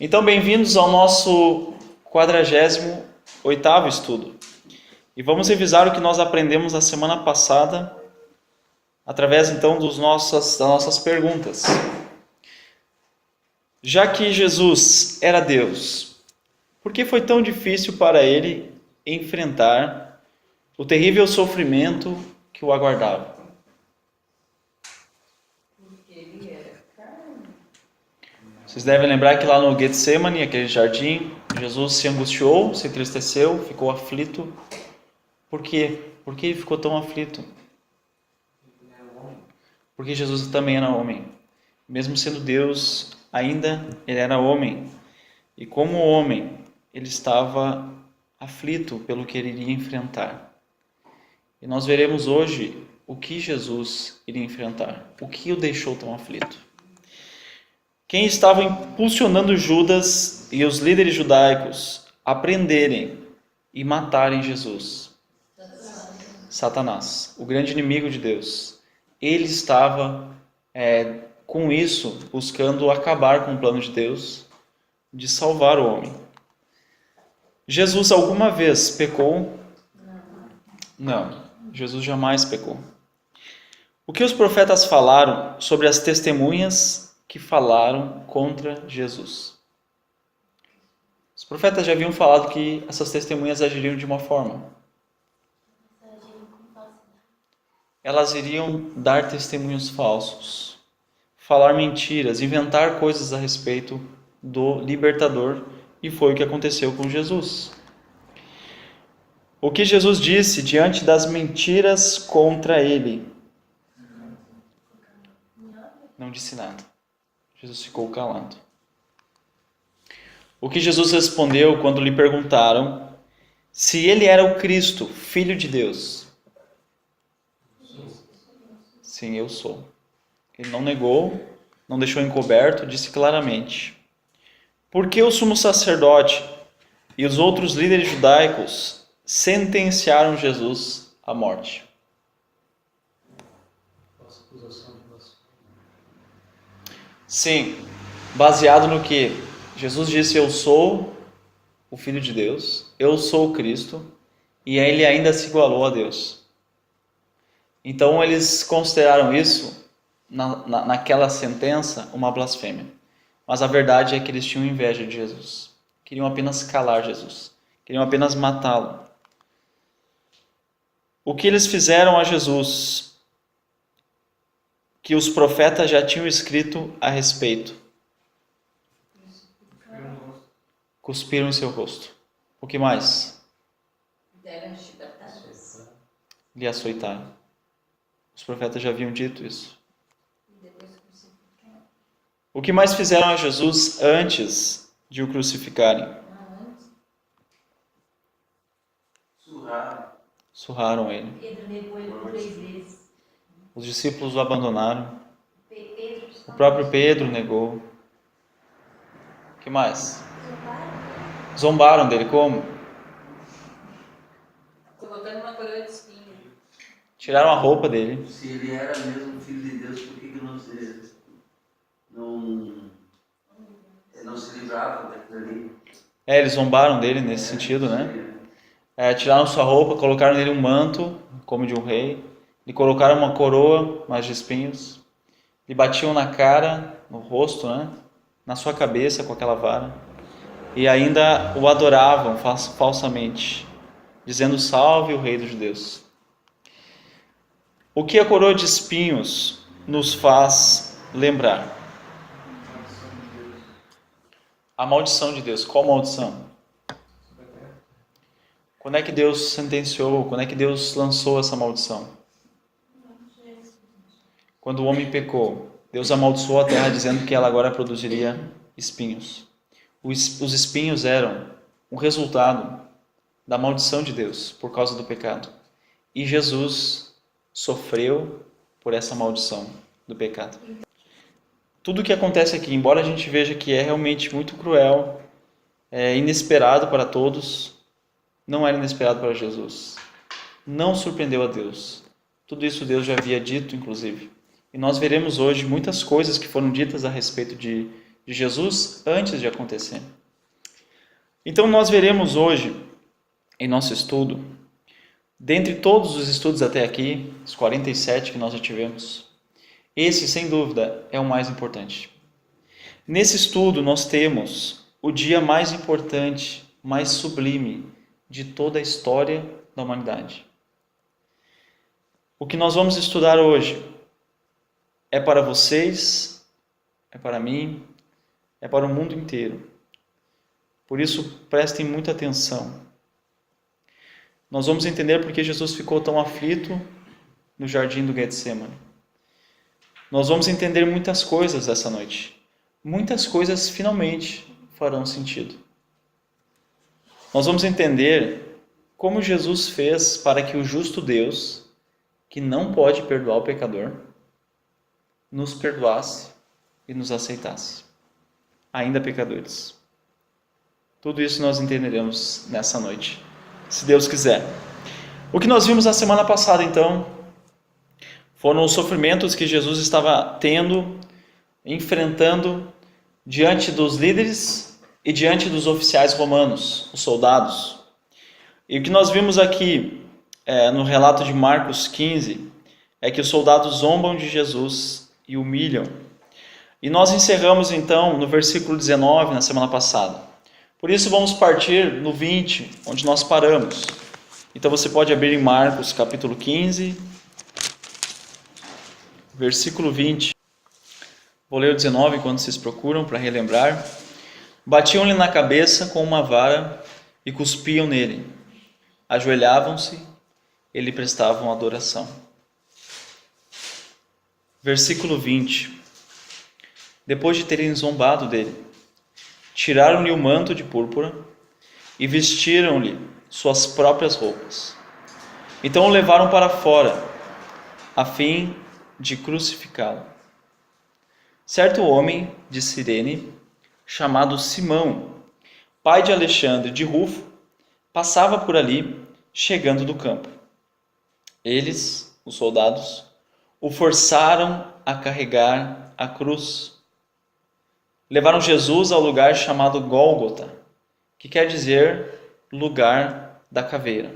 Então, bem-vindos ao nosso 48º estudo. E vamos revisar o que nós aprendemos na semana passada, através então das nossas perguntas. Já que Jesus era Deus, por que foi tão difícil para ele enfrentar o terrível sofrimento que o aguardava? Vocês devem lembrar que lá no Getsemane, aquele jardim, Jesus se angustiou, se entristeceu, ficou aflito. Por quê? Por que ele ficou tão aflito? Porque Jesus também era homem. Mesmo sendo Deus, ainda ele era homem. E como homem, ele estava aflito pelo que ele iria enfrentar. E nós veremos hoje o que Jesus iria enfrentar. O que o deixou tão aflito. Quem estava impulsionando Judas e os líderes judaicos a prenderem e matarem Jesus? Satanás, o grande inimigo de Deus. Ele estava com isso buscando acabar com o plano de Deus de salvar o homem. Jesus alguma vez pecou? Não, Jesus jamais pecou. O que os profetas falaram sobre as testemunhas que falaram contra Jesus? Os profetas já haviam falado que essas testemunhas agiriam de uma forma. Elas iriam dar testemunhos falsos, falar mentiras, inventar coisas a respeito do libertador, e foi o que aconteceu com Jesus. O que Jesus disse diante das mentiras contra ele? Não disse nada. Jesus ficou calado. O que Jesus respondeu quando lhe perguntaram se ele era o Cristo, Filho de Deus? Sim, eu sou. Ele não negou, não deixou encoberto, disse claramente. Por que o sumo sacerdote e os outros líderes judaicos sentenciaram Jesus à morte? Sim, baseado no que Jesus disse: eu sou o Filho de Deus, eu sou o Cristo, e ele ainda se igualou a Deus. Então eles consideraram isso, naquela sentença, uma blasfêmia. Mas a verdade é que eles tinham inveja de Jesus. Queriam apenas calar Jesus. Queriam apenas matá-lo. O que eles fizeram a Jesus, que os profetas já tinham escrito a respeito? Cuspiram em seu rosto. O que mais? Lhe açoitaram. Os profetas já haviam dito isso. O que mais fizeram a Jesus antes de o crucificarem? Surraram ele. Pedro negou ele por 3 vezes. Os discípulos o abandonaram. O próprio Pedro negou. O que mais? Zombaram dele como? Colocando uma coroa de espinho. Tiraram a roupa dele. Se ele era mesmo filho de Deus, por que não se livravam daquilo ali? Eles zombaram dele nesse sentido, né? Tiraram sua roupa, colocaram nele um manto, como de um rei. Lhe colocaram uma coroa, mas de espinhos. Lhe batiam na cara, no rosto, né? Na sua cabeça com aquela vara. E ainda o adoravam falsamente, dizendo: salve o rei dos judeus. O que a coroa de espinhos nos faz lembrar? A maldição de Deus. Qual maldição? Quando é que Deus sentenciou? Quando é que Deus lançou essa maldição? Quando o homem pecou, Deus amaldiçoou a terra dizendo que ela agora produziria espinhos. Os espinhos eram um resultado da maldição de Deus por causa do pecado. E Jesus sofreu por essa maldição do pecado. Tudo o que acontece aqui, embora a gente veja que é realmente muito cruel, é inesperado para todos, não era inesperado para Jesus. Não surpreendeu a Deus. Tudo isso Deus já havia dito, inclusive. E nós veremos hoje muitas coisas que foram ditas a respeito de de Jesus antes de acontecer. Então nós veremos hoje, em nosso estudo, dentre todos os estudos até aqui, os 47 que nós já tivemos, esse, sem dúvida, é o mais importante. Nesse estudo nós temos o dia mais importante, mais sublime de toda a história da humanidade. O que nós vamos estudar hoje é para vocês, é para mim, é para o mundo inteiro. Por isso, prestem muita atenção. Nós vamos entender por que Jesus ficou tão aflito no jardim do Getsemane. Nós vamos entender muitas coisas essa noite. Muitas coisas finalmente farão sentido. Nós vamos entender como Jesus fez para que o justo Deus, que não pode perdoar o pecador, nos perdoasse e nos aceitasse, ainda pecadores. Tudo isso nós entenderemos nessa noite, se Deus quiser. O que nós vimos na semana passada, então, foram os sofrimentos que Jesus estava tendo, enfrentando diante dos líderes e diante dos oficiais romanos, os soldados. E o que nós vimos aqui no relato de Marcos 15 é que os soldados zombam de Jesus e humilham. E nós encerramos então no versículo 19 na semana passada. Por isso vamos partir no 20, onde nós paramos. Então você pode abrir em Marcos capítulo 15, versículo 20. Vou ler o 19 enquanto vocês procuram para relembrar. Batiam-lhe na cabeça com uma vara e cuspiam nele. Ajoelhavam-se e lhe prestavam adoração. Versículo 20. Depois de terem zombado dele, tiraram-lhe o manto de púrpura e vestiram-lhe suas próprias roupas. Então o levaram para fora, a fim de crucificá-lo. Certo homem de Cirene, chamado Simão, pai de Alexandre de Rufo, passava por ali, chegando do campo. Eles, os soldados, o forçaram a carregar a cruz. Levaram Jesus ao lugar chamado Gólgota, que quer dizer lugar da caveira.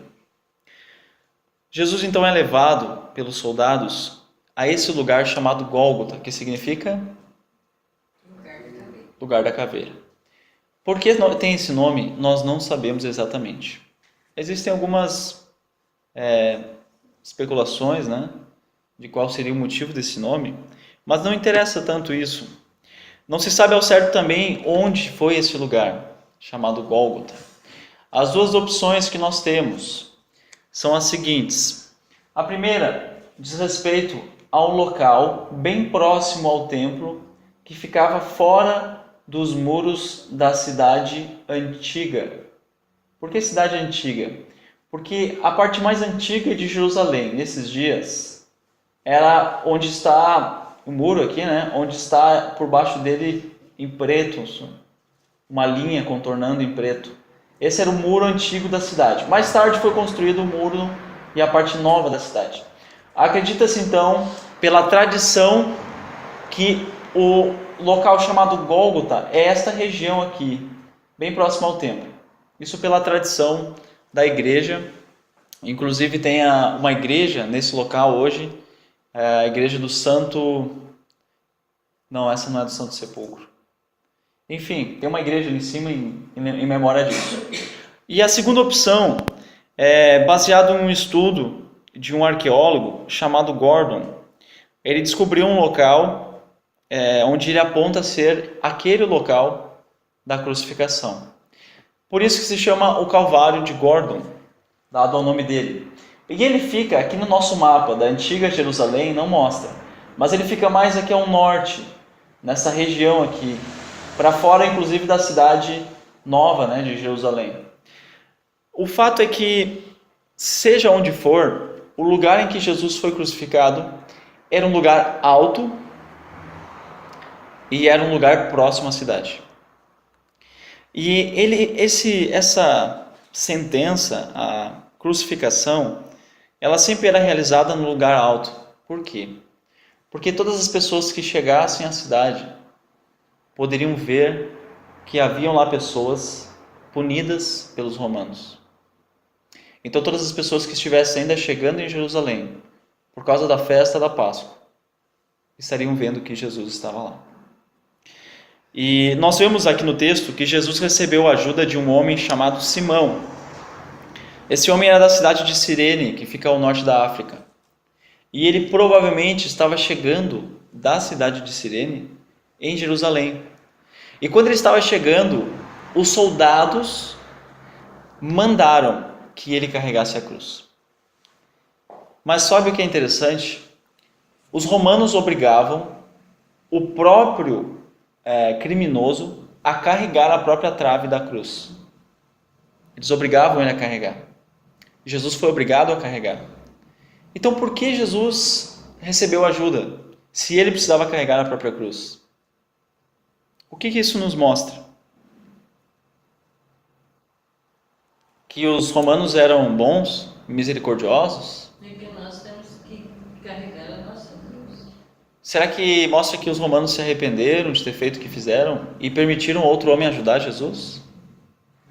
Jesus então é levado pelos soldados a esse lugar chamado Gólgota, que significa lugar da caveira. Por que tem esse nome? Nós não sabemos exatamente. Existem algumas especulações, né, de qual seria o motivo desse nome, mas não interessa tanto isso. Não se sabe ao certo também onde foi esse lugar, chamado Gólgota. As duas opções que nós temos são as seguintes. A primeira diz respeito a um local bem próximo ao templo, que ficava fora dos muros da cidade antiga. Por que cidade antiga? Porque a parte mais antiga de Jerusalém, nesses dias, era onde está o muro aqui, né? Onde está por baixo dele em preto, uma linha contornando em preto. Esse era o muro antigo da cidade. Mais tarde foi construído o muro e a parte nova da cidade. Acredita-se então, pela tradição, que o local chamado Gólgota é esta região aqui, bem próximo ao templo. Isso pela tradição da igreja. Inclusive tem uma igreja nesse local hoje, a igreja do Santo... Não, essa não é do Santo Sepulcro. Enfim, tem uma igreja ali em cima em memória disso. E a segunda opção é baseada em um estudo de um arqueólogo chamado Gordon. Ele descobriu um local onde ele aponta ser aquele local da crucificação. Por isso que se chama o Calvário de Gordon, dado ao nome dele. E ele fica aqui no nosso mapa da antiga Jerusalém, não mostra, mas ele fica mais aqui ao norte, nessa região aqui, para fora inclusive da cidade nova, né, de Jerusalém. O fato é que, seja onde for, o lugar em que Jesus foi crucificado era um lugar alto e era um lugar próximo à cidade. E essa sentença, a crucificação, ela sempre era realizada no lugar alto. Por quê? Porque todas as pessoas que chegassem à cidade poderiam ver que haviam lá pessoas punidas pelos romanos. Então todas as pessoas que estivessem ainda chegando em Jerusalém, por causa da festa da Páscoa, estariam vendo que Jesus estava lá. E nós vemos aqui no texto que Jesus recebeu a ajuda de um homem chamado Simão. Esse homem era da cidade de Cirene, que fica ao norte da África. E ele provavelmente estava chegando da cidade de Cirene em Jerusalém. E quando ele estava chegando, os soldados mandaram que ele carregasse a cruz. Mas sabe o que é interessante? Os romanos obrigavam o próprio criminoso a carregar a própria trave da cruz. Eles obrigavam ele a carregar. Jesus foi obrigado a carregar. Então por que Jesus recebeu ajuda se ele precisava carregar a própria cruz? O que isso nos mostra? Que os romanos eram bons, misericordiosos? E que nós temos que carregar a nossa cruz. Será que mostra que os romanos se arrependeram de ter feito o que fizeram e permitiram outro homem ajudar Jesus?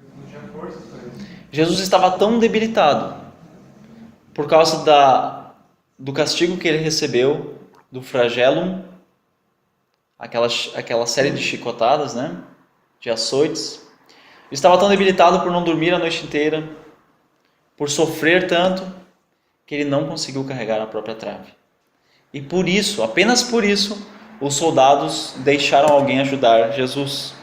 Não tinha força para isso. Jesus estava tão debilitado por causa do castigo que ele recebeu, do flagellum, aquela série de chicotadas, né? De açoites. Estava tão debilitado por não dormir a noite inteira, por sofrer tanto, que ele não conseguiu carregar a própria trave. E por isso, apenas por isso, os soldados deixaram alguém ajudar Jesus.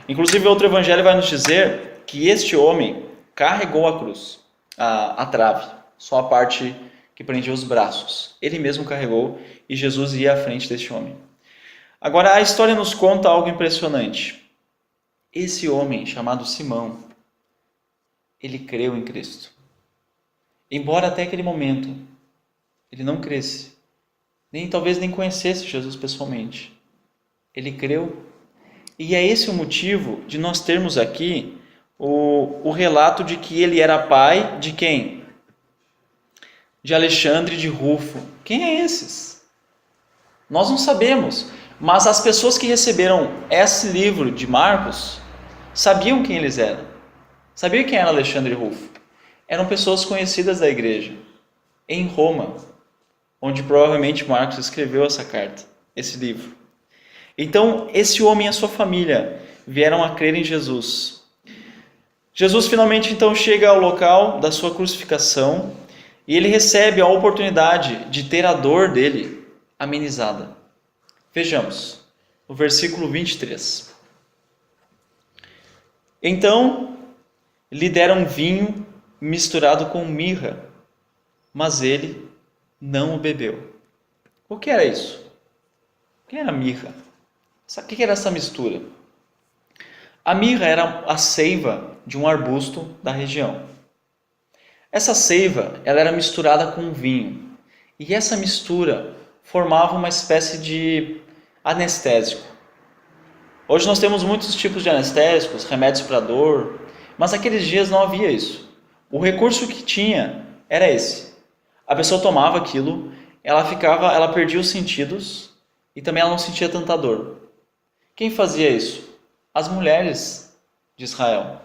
Inclusive, outro evangelho vai nos dizer que este homem carregou a cruz, a trave, só a parte que prendia os braços. Ele mesmo carregou e Jesus ia à frente deste homem. Agora, a história nos conta algo impressionante. Esse homem, chamado Simão, ele creu em Cristo. Embora até aquele momento ele não cresce, talvez nem conhecesse Jesus pessoalmente. Ele creu. E é esse o motivo de nós termos aqui o relato de que ele era pai de quem? De Alexandre de Rufo. Quem é esses? Nós não sabemos, mas as pessoas que receberam esse livro de Marcos sabiam quem eles eram. Sabiam quem era Alexandre de Rufo? Eram pessoas conhecidas da igreja, em Roma, onde provavelmente Marcos escreveu essa carta, esse livro. Então, esse homem e a sua família vieram a crer em Jesus. Jesus finalmente então chega ao local da sua crucificação e ele recebe a oportunidade de ter a dor dele amenizada. Vejamos, no versículo 23. Então, lhe deram vinho misturado com mirra, mas ele não o bebeu. O que era isso? O que era mirra? O que era essa mistura? A mirra era a seiva de um arbusto da região. Essa seiva ela era misturada com vinho. E essa mistura formava uma espécie de anestésico. Hoje nós temos muitos tipos de anestésicos, remédios para dor, mas naqueles dias não havia isso. O recurso que tinha era esse. A pessoa tomava aquilo, ela perdia os sentidos e também ela não sentia tanta dor. Quem fazia isso? As mulheres de Israel,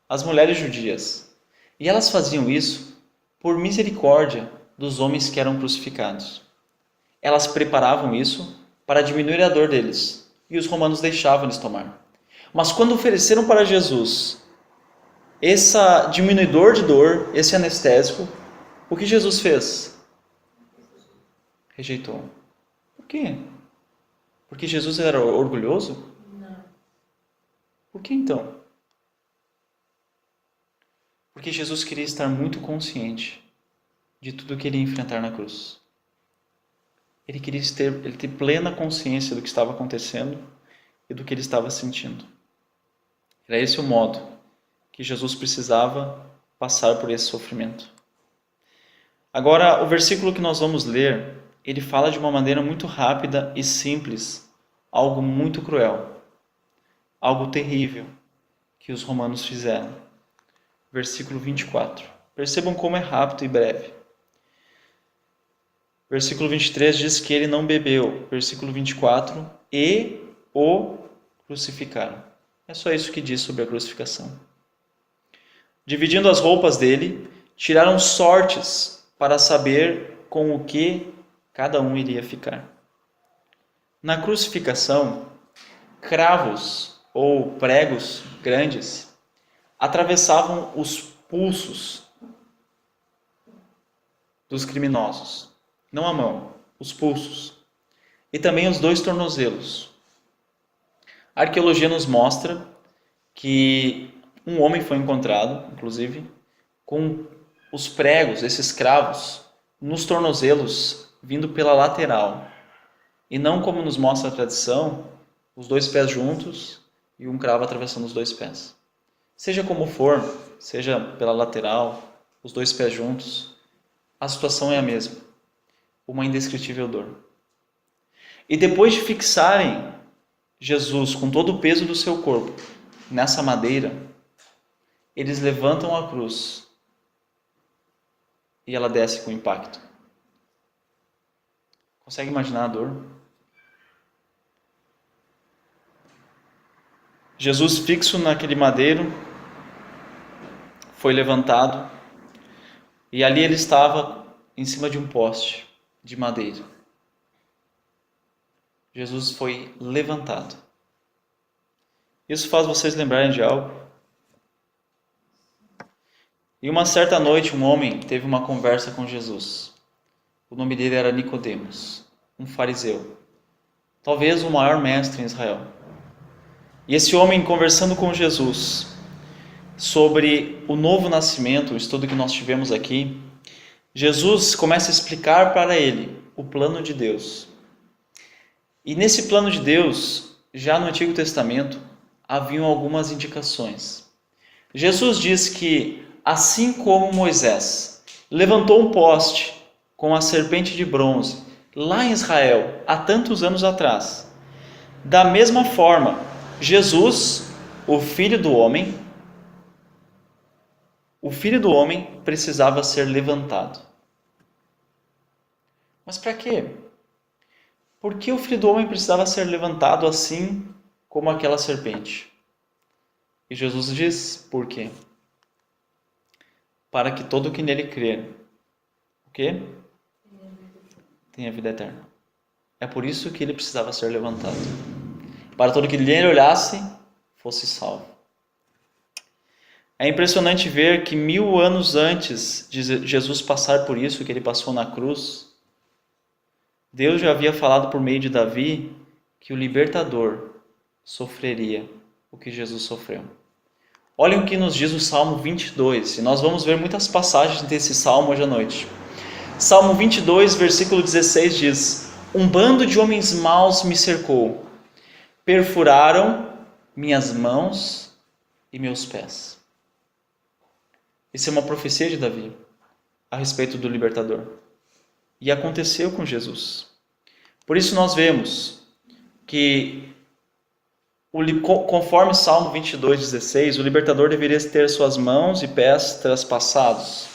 as mulheres judias. E elas faziam isso por misericórdia dos homens que eram crucificados. Elas preparavam isso para diminuir a dor deles. E os romanos deixavam eles tomar. Mas quando ofereceram para Jesus esse diminuidor de dor, esse anestésico, o que Jesus fez? Rejeitou. Por quê? Porque Jesus era orgulhoso? Não. Por que então? Porque Jesus queria estar muito consciente de tudo que ele ia enfrentar na cruz. Ele queria ter plena consciência do que estava acontecendo e do que ele estava sentindo. Era esse o modo que Jesus precisava passar por esse sofrimento. Agora, o versículo que nós vamos ler, ele fala de uma maneira muito rápida e simples, algo muito cruel, algo terrível que os romanos fizeram. Versículo 24. Percebam como é rápido e breve. Versículo 23 diz que ele não bebeu. Versículo 24, e o crucificaram. É só isso que diz sobre a crucificação. Dividindo as roupas dele, tiraram sortes para saber com o que cada um iria ficar. Na crucificação, cravos ou pregos grandes atravessavam os pulsos dos criminosos, não a mão, os pulsos, e também os 2 tornozelos. A arqueologia nos mostra que um homem foi encontrado, inclusive, com os pregos, esses cravos, nos tornozelos, vindo pela lateral. E não como nos mostra a tradição, os 2 pés juntos e um cravo atravessando os 2 pés. Seja como for, seja pela lateral, os 2 pés juntos, a situação é a mesma. Uma indescritível dor. E depois de fixarem Jesus com todo o peso do seu corpo nessa madeira, eles levantam a cruz e ela desce com impacto. Consegue imaginar a dor? Jesus fixo naquele madeiro foi levantado e ali ele estava em cima de um poste de madeira. Jesus foi levantado. Isso faz vocês lembrarem de algo? E uma certa noite um homem teve uma conversa com Jesus. O nome dele era Nicodemos, um fariseu, talvez o maior mestre em Israel. E esse homem conversando com Jesus sobre o novo nascimento, o estudo que nós tivemos aqui, Jesus começa a explicar para ele o plano de Deus. E nesse plano de Deus, já no Antigo Testamento, haviam algumas indicações. Jesus diz que, assim como Moisés levantou um poste com a serpente de bronze lá em Israel, há tantos anos atrás, da mesma forma, Jesus, o Filho do Homem precisava ser levantado. Mas para quê? Por que o Filho do Homem precisava ser levantado assim como aquela serpente? E Jesus diz, por quê? Para que todo que nele crer, o quê? Tenha vida eterna. É por isso que ele precisava ser levantado. Para todo que nele olhasse, fosse salvo. É impressionante ver que 1000 anos antes de Jesus passar por isso que ele passou na cruz, Deus já havia falado por meio de Davi que o libertador sofreria o que Jesus sofreu. Olhem o que nos diz o Salmo 22, e nós vamos ver muitas passagens desse Salmo hoje à noite. Salmo 22, versículo 16 diz: um bando de homens maus me cercou, perfuraram minhas mãos e meus pés. Isso é uma profecia de Davi a respeito do libertador. E aconteceu com Jesus. Por isso nós vemos que, conforme Salmo 22:16, o libertador deveria ter suas mãos e pés traspassados,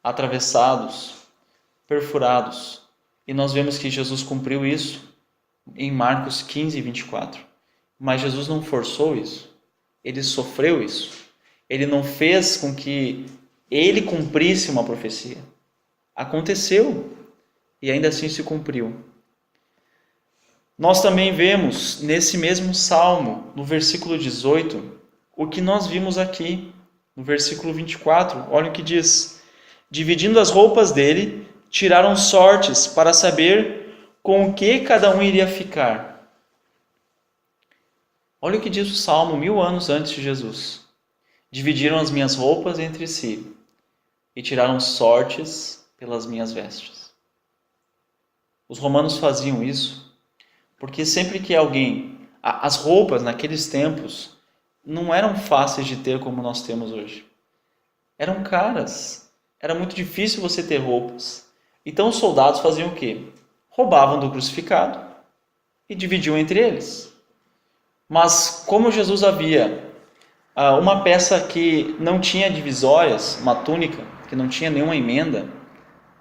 atravessados, perfurados. E nós vemos que Jesus cumpriu isso em Marcos 15:24. Mas Jesus não forçou isso. Ele sofreu isso. Ele não fez com que ele cumprisse uma profecia. Aconteceu e ainda assim se cumpriu. Nós também vemos nesse mesmo salmo, no versículo 18, o que nós vimos aqui, no versículo 24. Olha o que diz: dividindo as roupas dele, tiraram sortes para saber com o que cada um iria ficar. Olha o que diz o salmo 1000 anos antes de Jesus: dividiram as minhas roupas entre si e tiraram sortes pelas minhas vestes. Os romanos faziam isso porque sempre que alguém... As roupas naqueles tempos não eram fáceis de ter como nós temos hoje. Eram caras. Era muito difícil você ter roupas. Então os soldados faziam o quê? Roubavam do crucificado e dividiam entre eles. Mas como Jesus havia uma peça que não tinha divisórias, uma túnica que não tinha nenhuma emenda,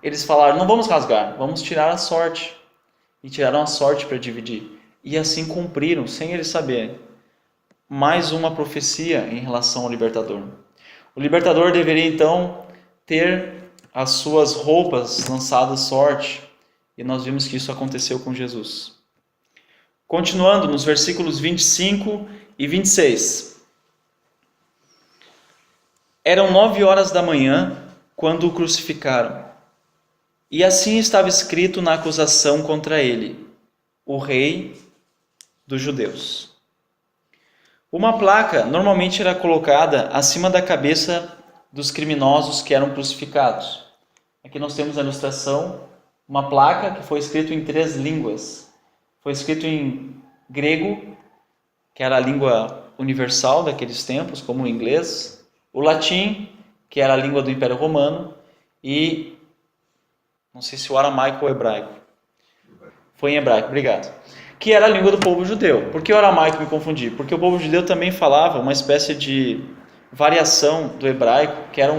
eles falaram: não vamos rasgar, vamos tirar a sorte. E tiraram a sorte para dividir. e assim cumpriram, sem eles saberem, mais uma profecia em relação ao libertador. O libertador deveria então ter as suas roupas lançadas sorte, e nós vimos que isso aconteceu com Jesus. Continuando nos versículos 25 e 26. Eram 9 horas da manhã quando o crucificaram, e assim estava escrito na acusação contra ele: o Rei dos Judeus. Uma placa normalmente era colocada acima da cabeça dos criminosos que eram crucificados. Aqui nós temos a ilustração, uma placa que foi escrita em 3 línguas. Foi escrito em grego, que era a língua universal daqueles tempos, como o inglês, o latim, que era a língua do Império Romano, e não sei se o aramaico ou hebraico. Foi em hebraico, obrigado. Que era a língua do povo judeu. Por que o aramaico me confundi? Porque o povo judeu também falava uma espécie de variação do hebraico, que era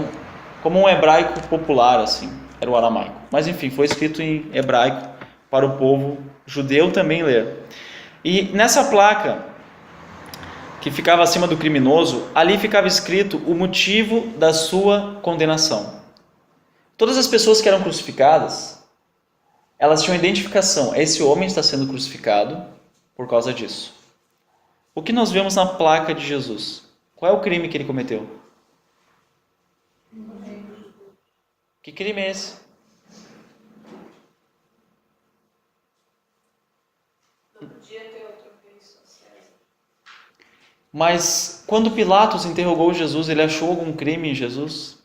como um hebraico popular, assim, era o aramaico. Mas enfim, foi escrito em hebraico para o povo judeu também ler. E nessa placa, que ficava acima do criminoso, ali ficava escrito o motivo da sua condenação. Todas as pessoas que eram crucificadas, elas tinham identificação. Esse homem está sendo crucificado por causa disso. O que nós vemos na placa de Jesus? Qual é o crime que ele cometeu? Que crime é esse? Não podia ter outro rei, só César. Mas quando Pilatos interrogou Jesus, ele achou algum crime em Jesus?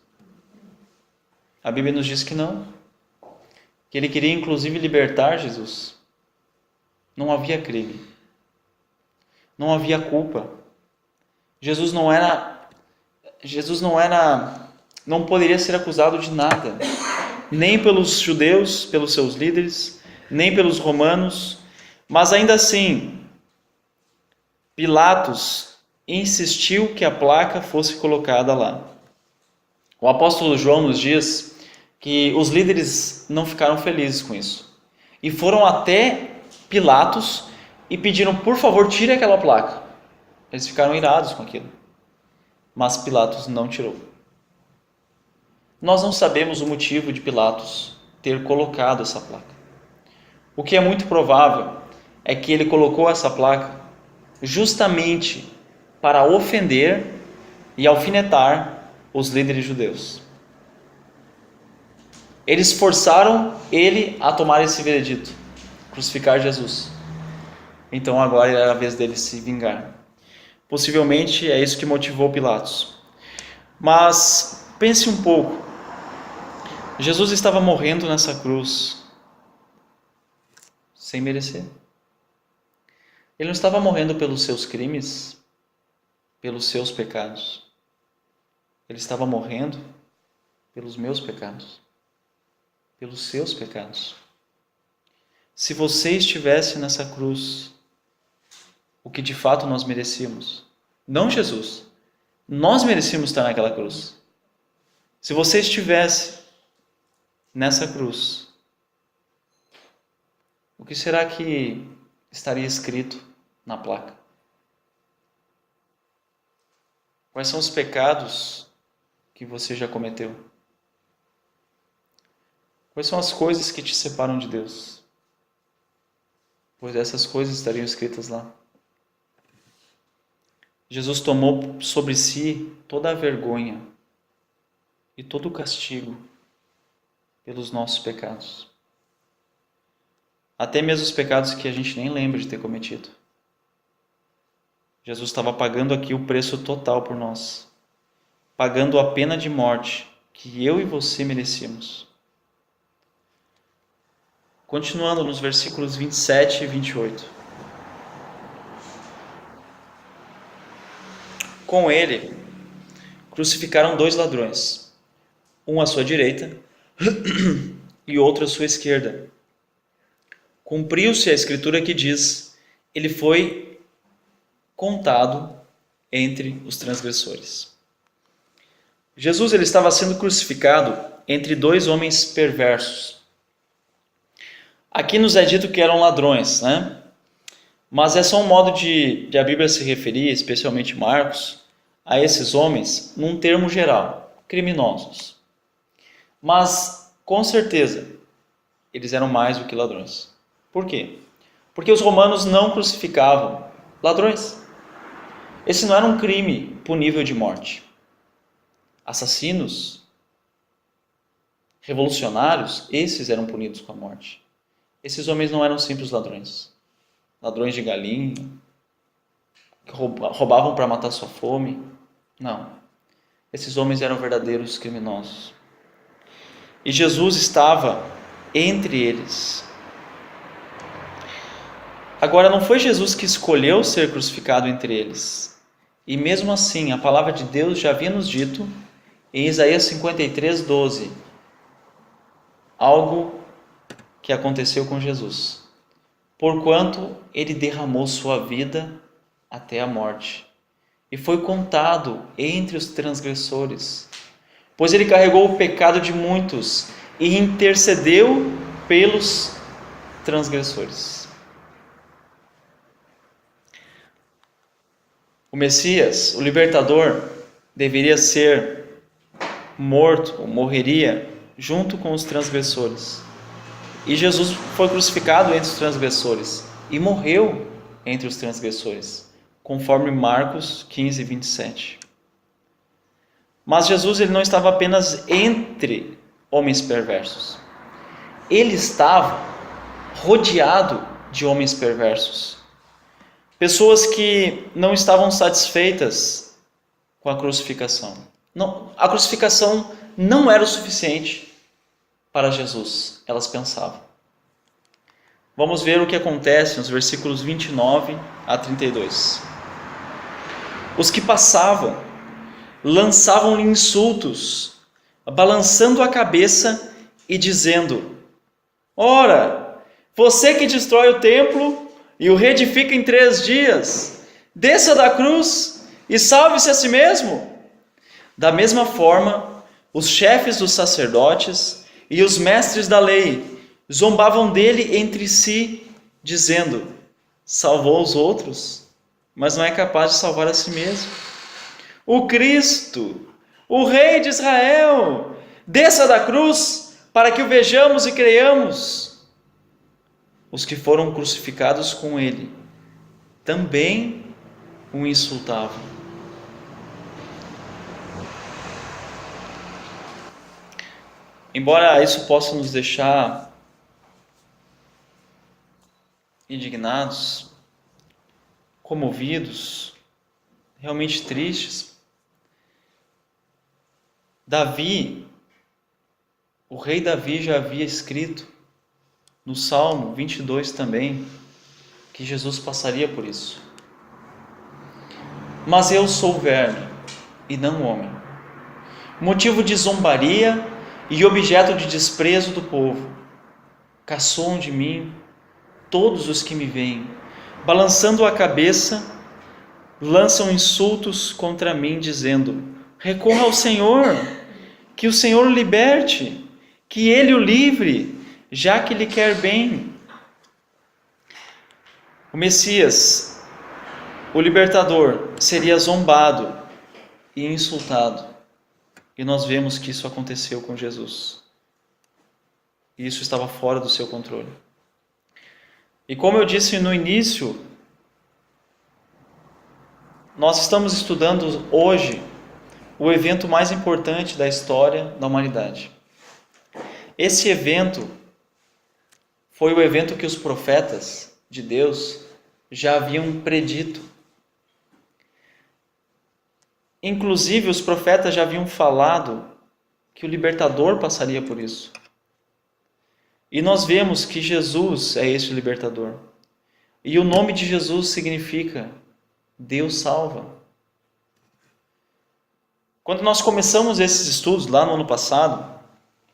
A Bíblia nos diz que não. Que ele queria inclusive libertar Jesus. Não havia crime. Não havia culpa. Jesus não poderia ser acusado de nada. Nem pelos judeus, pelos seus líderes, nem pelos romanos. Mas ainda assim, Pilatos insistiu que a placa fosse colocada lá. O apóstolo João nos diz que os líderes não ficaram felizes com isso. E foram até Pilatos e pediram, por favor, tire aquela placa. Eles ficaram irados com aquilo. Mas Pilatos não tirou. Nós não sabemos o motivo de Pilatos ter colocado essa placa. O que é muito provável é que ele colocou essa placa justamente para ofender e alfinetar os líderes judeus. Eles forçaram ele a tomar esse veredito, crucificar Jesus. Então agora era a vez dele se vingar. Possivelmente é isso que motivou Pilatos. Mas pense um pouco. Jesus estava morrendo nessa cruz sem merecer. Ele não estava morrendo pelos seus crimes, pelos seus pecados. Ele estava morrendo pelos meus pecados, pelos seus pecados. Se você estivesse nessa cruz, o que de fato nós merecíamos, não Jesus, nós merecíamos estar naquela cruz. Se você estivesse nessa cruz, o que será que estaria escrito na placa? Quais são os pecados que você já cometeu? Quais são as coisas que te separam de Deus? Pois essas coisas estariam escritas lá. Jesus tomou sobre si toda a vergonha e todo o castigo pelos nossos pecados. Até mesmo os pecados que a gente nem lembra de ter cometido. Jesus estava pagando aqui o preço total por nós. Pagando a pena de morte que eu e você merecíamos. Continuando nos versículos 27 e 28. Com ele, crucificaram 2 ladrões, um à sua direita e outro à sua esquerda. Cumpriu-se a escritura que diz: ele foi contado entre os transgressores. Jesus ele estava sendo crucificado entre 2 homens perversos. Aqui nos é dito que eram ladrões, né? Mas é só um modo de a Bíblia se referir, especialmente Marcos, a esses homens num termo geral, criminosos. Mas, com certeza, eles eram mais do que ladrões. Por quê? Porque os romanos não crucificavam ladrões. Esse não era um crime punível de morte. Assassinos, revolucionários, esses eram punidos com a morte. Esses homens não eram simples ladrões. Ladrões de galinha, que roubavam para matar sua fome. Não. Esses homens eram verdadeiros criminosos. E Jesus estava entre eles. Agora, não foi Jesus que escolheu ser crucificado entre eles. E mesmo assim, a palavra de Deus já havia nos dito, em Isaías 53, 12, algo que aconteceu com Jesus. Porquanto ele derramou sua vida até a morte, e foi contado entre os transgressores, pois ele carregou o pecado de muitos e intercedeu pelos transgressores. O Messias, o libertador, deveria ser morto, ou morreria, junto com os transgressores. E Jesus foi crucificado entre os transgressores e morreu entre os transgressores, conforme Marcos 15, 27. Mas Jesus ele não estava apenas entre homens perversos. Ele estava rodeado de homens perversos. Pessoas que não estavam satisfeitas com a crucificação. Não, a crucificação não era o suficiente para Jesus, elas pensavam. Vamos ver o que acontece nos versículos 29 a 32. Os que passavam lançavam-lhe insultos, balançando a cabeça e dizendo: Ora, você que destrói o templo e o reedifica em 3 dias, desça da cruz e salve-se a si mesmo. Da mesma forma, os chefes dos sacerdotes e os mestres da lei zombavam dele entre si, dizendo: salvou os outros, mas não é capaz de salvar a si mesmo. O Cristo, o Rei de Israel, desça da cruz para que o vejamos e creiamos. Os que foram crucificados com ele também o insultavam. Embora isso possa nos deixar indignados, comovidos, realmente tristes, Davi, o rei Davi já havia escrito no Salmo 22 também, que Jesus passaria por isso. Mas eu sou verme e não homem, motivo de zombaria e objeto de desprezo do povo. Caçoam de mim todos os que me veem, balançando a cabeça, lançam insultos contra mim, dizendo: recorra ao Senhor, que o Senhor o liberte, que Ele o livre, já que lhe quer bem. O Messias, o libertador, seria zombado e insultado. E nós vemos que isso aconteceu com Jesus. E isso estava fora do seu controle. E como eu disse no início, nós estamos estudando hoje o evento mais importante da história da humanidade. Esse evento foi o evento que os profetas de Deus já haviam predito. Inclusive, os profetas já haviam falado que o libertador passaria por isso. E nós vemos que Jesus é esse libertador. E o nome de Jesus significa Deus salva. Quando nós começamos esses estudos lá no ano passado,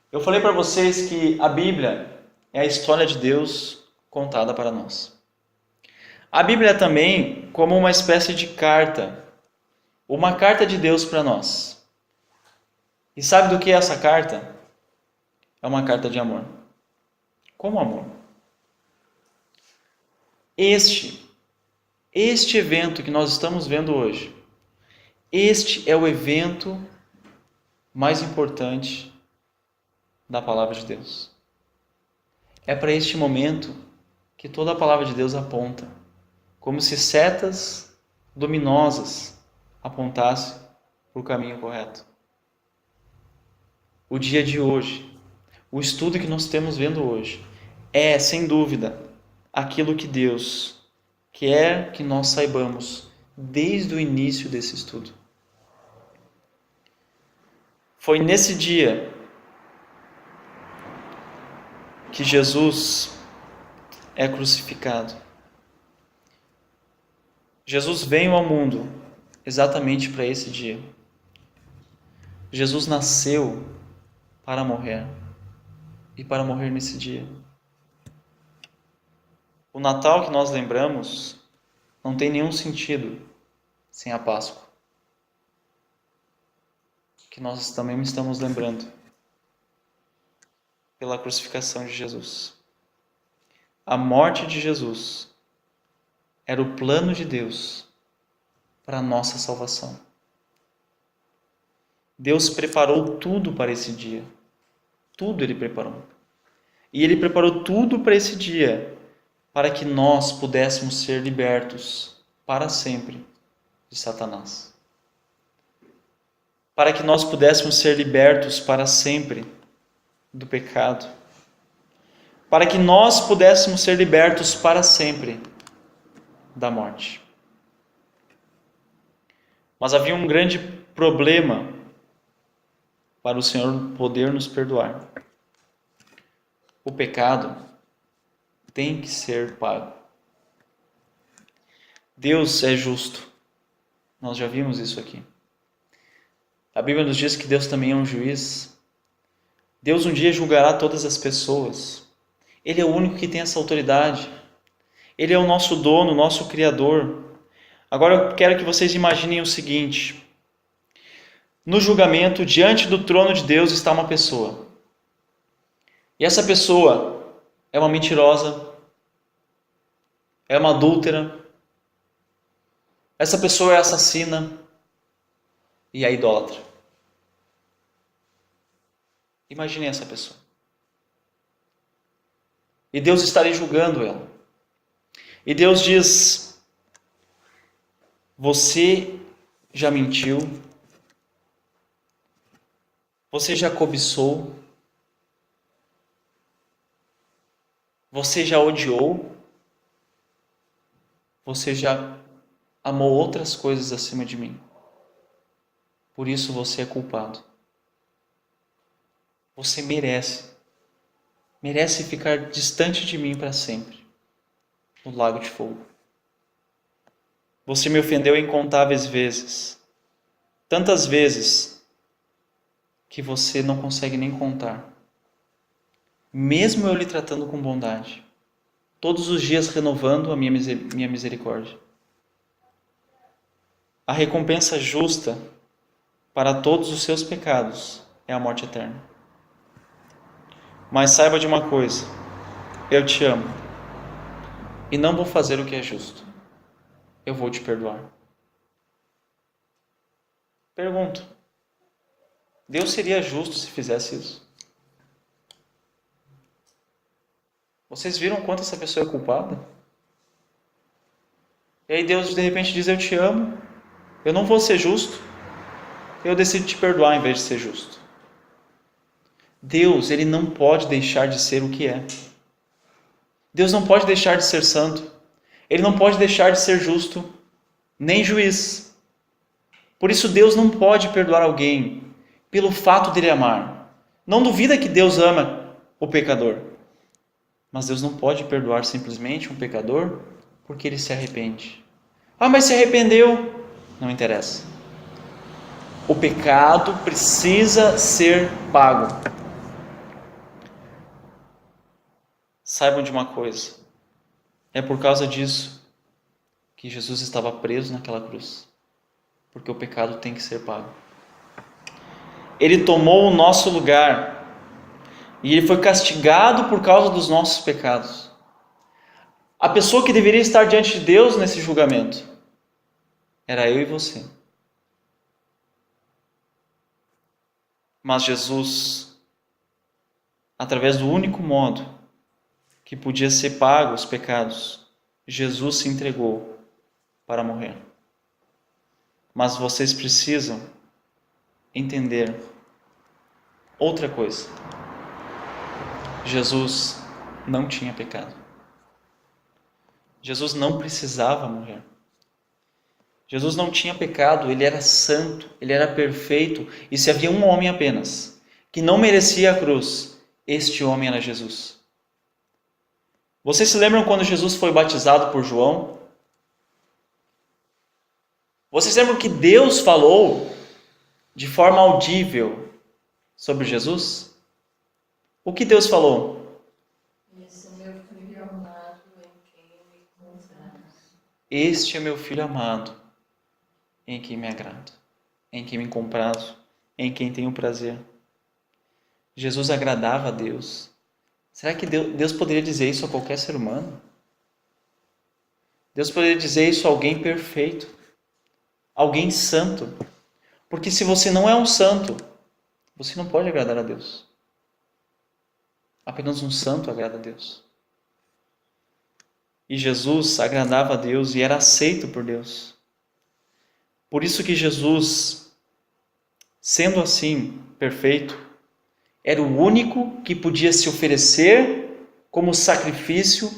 eu falei para vocês que a Bíblia é a história de Deus contada para nós. A Bíblia é também como uma espécie de carta, uma carta de Deus para nós. E sabe do que é essa carta? É uma carta de amor. Como amor? Este Este evento que nós estamos vendo hoje, este é o evento mais importante da palavra de Deus. É para este momento que toda a palavra de Deus aponta, como se setas luminosas apontassem para o caminho correto. O dia de hoje, o estudo que nós temos vendo hoje, é, sem dúvida, aquilo que Deus quer que nós saibamos desde o início desse estudo. Foi nesse dia que Jesus é crucificado. Jesus veio ao mundo exatamente para esse dia. Jesus nasceu para morrer e para morrer nesse dia. O Natal que nós lembramos não tem nenhum sentido sem a Páscoa, que nós também estamos lembrando pela crucificação de Jesus. A morte de Jesus era o plano de Deus para a nossa salvação. Deus preparou tudo para esse dia. Tudo Ele preparou. E Ele preparou tudo para esse dia, para que nós pudéssemos ser libertos para sempre de Satanás. Para que nós pudéssemos ser libertos para sempre do pecado. Para que nós pudéssemos ser libertos para sempre da morte. Mas havia um grande problema para o Senhor poder nos perdoar. O pecado tem que ser pago. Deus é justo. Nós já vimos isso aqui. A Bíblia nos diz que Deus também é um juiz. Deus um dia julgará todas as pessoas. Ele é o único que tem essa autoridade. Ele é o nosso dono, o nosso Criador. Agora eu quero que vocês imaginem o seguinte. No julgamento, diante do trono de Deus está uma pessoa. E essa pessoa é uma mentirosa, é uma adúltera, essa pessoa é assassina e é idólatra. Imaginem essa pessoa. E Deus estaria julgando ela. E Deus diz: você já mentiu, você já cobiçou, você já odiou, você já amou outras coisas acima de mim. Por isso você é culpado. Você merece ficar distante de mim para sempre, no lago de fogo. Você me ofendeu incontáveis vezes, tantas vezes que você não consegue nem contar. Mesmo eu lhe tratando com bondade, todos os dias renovando a minha misericórdia. A recompensa justa para todos os seus pecados é a morte eterna. Mas saiba de uma coisa, eu te amo e não vou fazer o que é justo. Eu vou te perdoar. Pergunto, Deus seria justo se fizesse isso? Vocês viram quanto essa pessoa é culpada? E aí Deus de repente diz: eu te amo, eu não vou ser justo, eu decido te perdoar em vez de ser justo. Deus, Ele não pode deixar de ser o que é. Deus não pode deixar de ser santo. Ele não pode deixar de ser justo, nem juiz. Por isso Deus não pode perdoar alguém pelo fato de Ele amar. Não duvida que Deus ama o pecador. Mas Deus não pode perdoar simplesmente um pecador porque ele se arrepende. Ah, mas se arrependeu. Não interessa. O pecado precisa ser pago. Saibam de uma coisa. É por causa disso que Jesus estava preso naquela cruz. Porque o pecado tem que ser pago. Ele tomou o nosso lugar. E Ele foi castigado por causa dos nossos pecados. A pessoa que deveria estar diante de Deus nesse julgamento era eu e você. Mas Jesus, através do único modo que podia ser pago os pecados, Jesus se entregou para morrer. Mas vocês precisam entender outra coisa. Jesus não tinha pecado. Jesus não precisava morrer. Jesus não tinha pecado, ele era santo, ele era perfeito, e se havia um homem apenas que não merecia a cruz, este homem era Jesus. Vocês se lembram quando Jesus foi batizado por João? Vocês lembram que Deus falou de forma audível sobre Jesus? O que Deus falou? Esse é meu filho amado em quem eu me comprazo. Este é meu filho amado, em quem me agrado, em quem me comprazo, em quem tenho prazer. Jesus agradava a Deus. Será que Deus poderia dizer isso a qualquer ser humano? Deus poderia dizer isso a alguém perfeito, alguém santo. Porque se você não é um santo, você não pode agradar a Deus. Apenas um santo agrada a Deus. E Jesus agradava a Deus e era aceito por Deus. Por isso que Jesus, sendo assim perfeito, era o único que podia se oferecer como sacrifício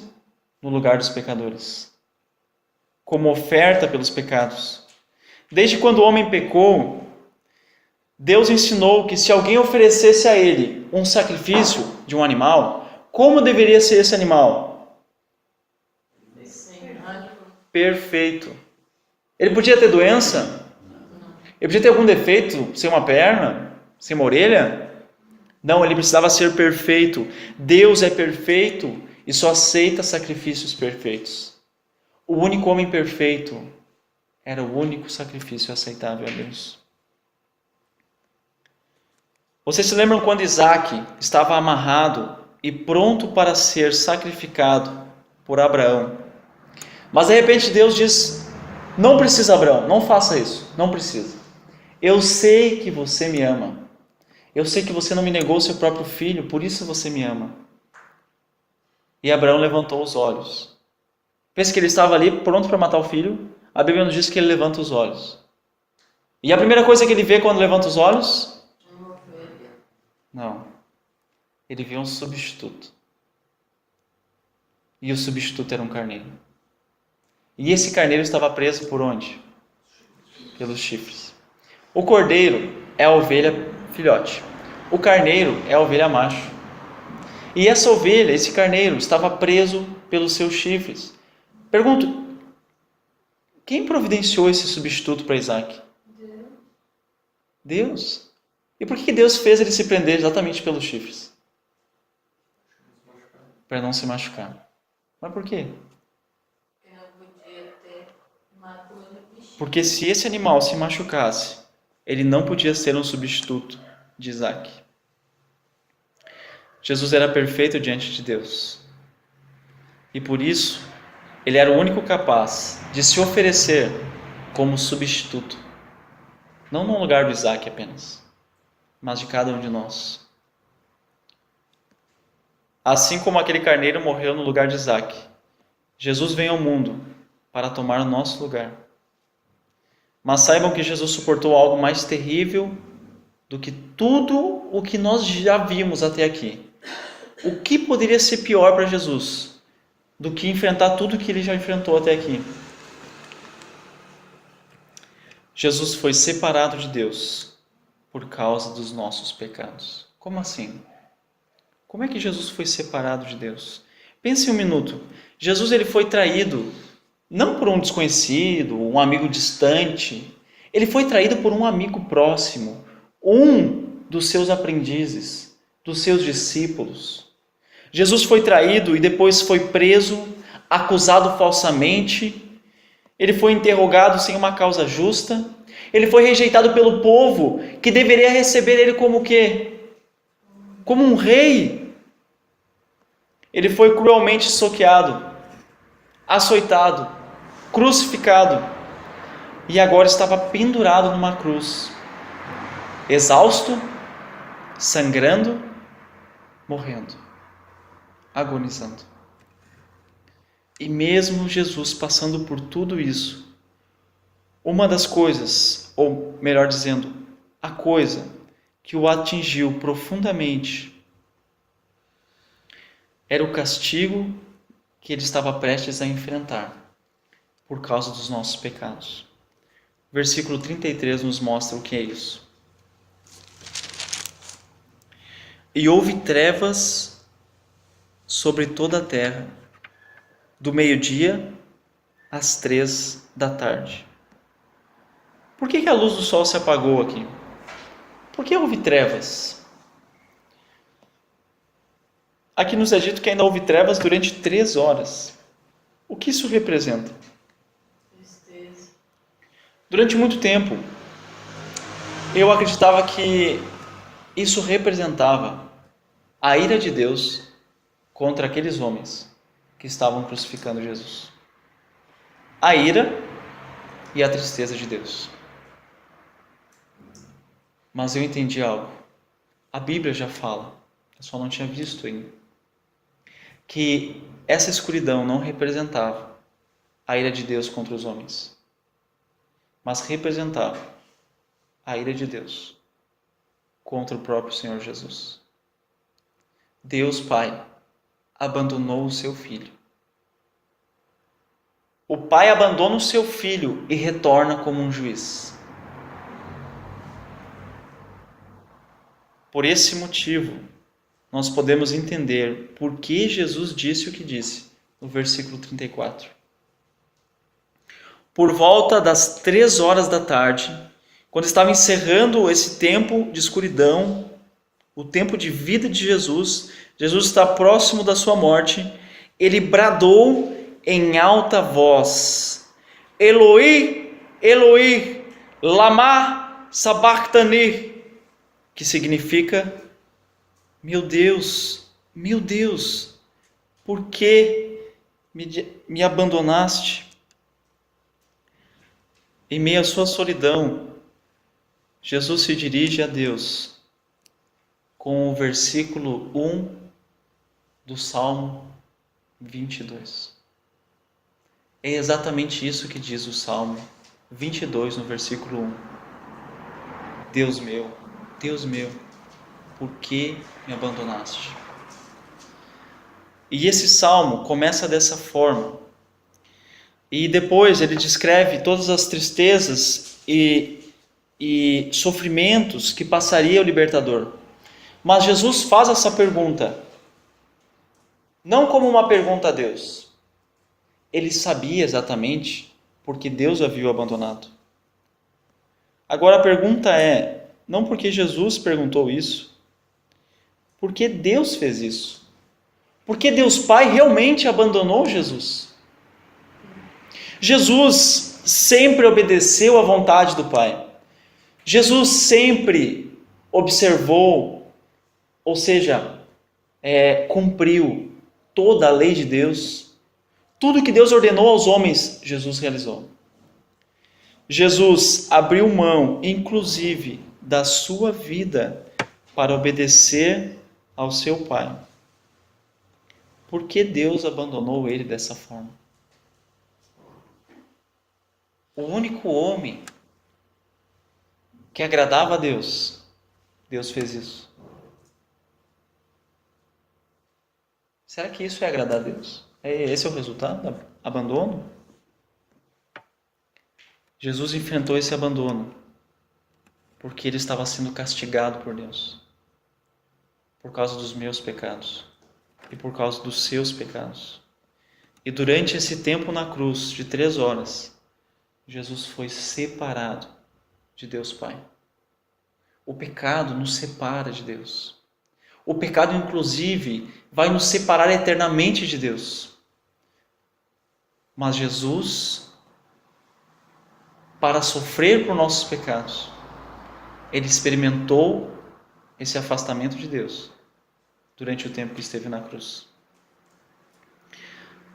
no lugar dos pecadores, como oferta pelos pecados. Desde quando o homem pecou, Deus ensinou que se alguém oferecesse a ele um sacrifício de um animal, como deveria ser esse animal? Sem mácula. Perfeito. Ele podia ter doença? Ele podia ter algum defeito, sem uma perna, sem uma orelha? Não, ele precisava ser perfeito. Deus é perfeito e só aceita sacrifícios perfeitos. O único homem perfeito era o único sacrifício aceitável a Deus. Vocês se lembram quando Isaac estava amarrado e pronto para ser sacrificado por Abraão? Mas de repente Deus diz: não precisa, Abraão, não faça isso, não precisa. Eu sei que você me ama. Eu sei que você não me negou seu próprio filho, por isso você me ama. E Abraão levantou os olhos. Pensa que ele estava ali pronto para matar o filho. A Bíblia nos diz que ele levanta os olhos. E a primeira coisa que ele vê quando levanta os olhos? Uma ovelha. Não. Ele vê um substituto. E o substituto era um carneiro. E esse carneiro estava preso por onde? Pelos chifres. O cordeiro é a ovelha filhote. O carneiro é a ovelha macho. E essa ovelha, esse carneiro, estava preso pelos seus chifres. Pergunto, quem providenciou esse substituto para Isaac? Deus. E por que Deus fez ele se prender exatamente pelos chifres? Para não se machucar. Mas por quê? Eu não podia ter mácula no bichinho. Porque se esse animal se machucasse, ele não podia ser um substituto de Isaac. Jesus era perfeito diante de Deus. E por isso, ele era o único capaz de se oferecer como substituto. Não no lugar do Isaac apenas, mas de cada um de nós. Assim como aquele carneiro morreu no lugar de Isaac, Jesus veio ao mundo para tomar o nosso lugar. Mas saibam que Jesus suportou algo mais terrível do que tudo o que nós já vimos até aqui. O que poderia ser pior para Jesus do que enfrentar tudo que ele já enfrentou até aqui? Jesus foi separado de Deus por causa dos nossos pecados. Como assim? Como é que Jesus foi separado de Deus? Pense um minuto. Jesus ele foi traído não por um desconhecido, um amigo distante. Ele foi traído por um amigo próximo, um dos seus aprendizes, dos seus discípulos. Jesus foi traído e depois foi preso, acusado falsamente. Ele foi interrogado sem uma causa justa. Ele foi rejeitado pelo povo, que deveria receber ele como o quê? Como um rei. Ele foi cruelmente soqueado. açoitado, crucificado e agora estava pendurado numa cruz, exausto, sangrando, morrendo, agonizando. E mesmo Jesus passando por tudo isso, uma das coisas, ou melhor dizendo, a coisa que o atingiu profundamente era o castigo que ele estava prestes a enfrentar por causa dos nossos pecados. O versículo 33 nos mostra o que é isso. E houve trevas sobre toda a terra, do meio-dia às 3 da tarde. Por que a luz do sol se apagou aqui? Por que houve trevas? Aqui nos é dito que ainda houve trevas durante 3 horas. O que isso representa? Tristeza. Durante muito tempo, eu acreditava que isso representava a ira de Deus contra aqueles homens que estavam crucificando Jesus. A ira e a tristeza de Deus. Mas eu entendi algo. A Bíblia já fala, eu só não tinha visto ainda, que essa escuridão não representava a ira de Deus contra os homens, mas representava a ira de Deus contra o próprio Senhor Jesus. Deus Pai abandonou o seu Filho. O Pai abandona o seu Filho e retorna como um juiz. Por esse motivo, nós podemos entender por que Jesus disse o que disse no versículo 34. Por volta das 3 horas da tarde, quando estava encerrando esse tempo de escuridão, o tempo de vida de Jesus, Jesus está próximo da sua morte, ele bradou em alta voz: Eloi, Eloi, lama sabachthani, que significa: meu Deus, por que me abandonaste? Em meio à sua solidão, Jesus se dirige a Deus com o versículo 1 do Salmo 22. É exatamente isso que diz o Salmo 22 no versículo 1. Deus meu, por que me abandonaste? E esse salmo começa dessa forma. E depois ele descreve todas as tristezas e sofrimentos que passaria o libertador. Mas Jesus faz essa pergunta, não como uma pergunta a Deus. Ele sabia exatamente porque Deus havia o abandonado. Agora a pergunta é, não porque Jesus perguntou isso, porque Deus fez isso. Porque Deus Pai realmente abandonou Jesus. Jesus sempre obedeceu à vontade do Pai. Jesus sempre observou, ou seja, cumpriu toda a lei de Deus. Tudo que Deus ordenou aos homens, Jesus realizou. Jesus abriu mão, inclusive, da sua vida para obedecer ao seu Pai. Por que Deus abandonou ele dessa forma? O único homem que agradava a Deus, Deus fez isso. Será que isso é agradar a Deus? Esse é o resultado? Abandono? Jesus enfrentou esse abandono porque ele estava sendo castigado por Deus, por causa dos meus pecados e por causa dos seus pecados. E durante esse tempo na cruz de 3 horas, Jesus foi separado de Deus Pai. O pecado nos separa de Deus. O pecado, inclusive, vai nos separar eternamente de Deus. Mas Jesus, para sofrer por nossos pecados, ele experimentou esse afastamento de Deus durante o tempo que esteve na cruz.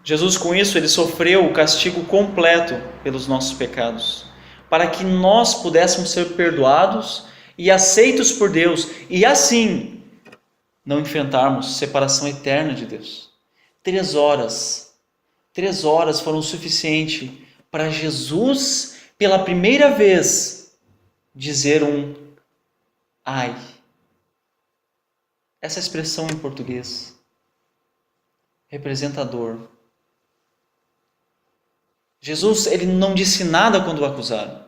Jesus, com isso, ele sofreu o castigo completo pelos nossos pecados, para que nós pudéssemos ser perdoados e aceitos por Deus, e assim não enfrentarmos separação eterna de Deus. 3 horas foram o suficiente para Jesus, pela primeira vez, dizer um ai. Essa expressão em português representa a dor. Jesus, ele não disse nada quando o acusaram.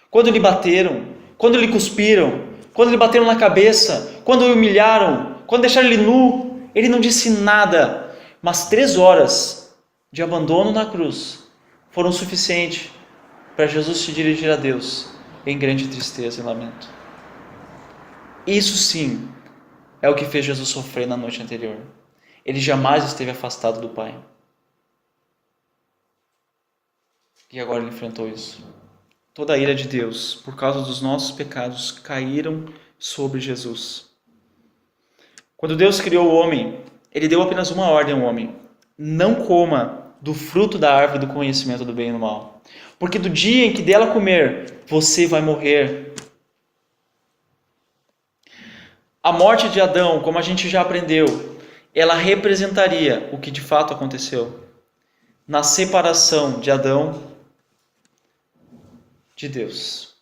Quando lhe bateram, quando lhe cuspiram, quando lhe bateram na cabeça, quando o humilharam, quando deixaram ele nu, ele não disse nada. Mas 3 horas de abandono na cruz foram suficientes para Jesus se dirigir a Deus em grande tristeza e lamento. Isso sim é o que fez Jesus sofrer na noite anterior. Ele jamais esteve afastado do Pai. E agora ele enfrentou isso. Toda a ira de Deus, por causa dos nossos pecados, caíram sobre Jesus. Quando Deus criou o homem, ele deu apenas uma ordem ao homem: não coma do fruto da árvore do conhecimento do bem e do mal, porque do dia em que dela comer, você vai morrer. A morte de Adão, como a gente já aprendeu, ela representaria o que de fato aconteceu na separação de Adão de Deus.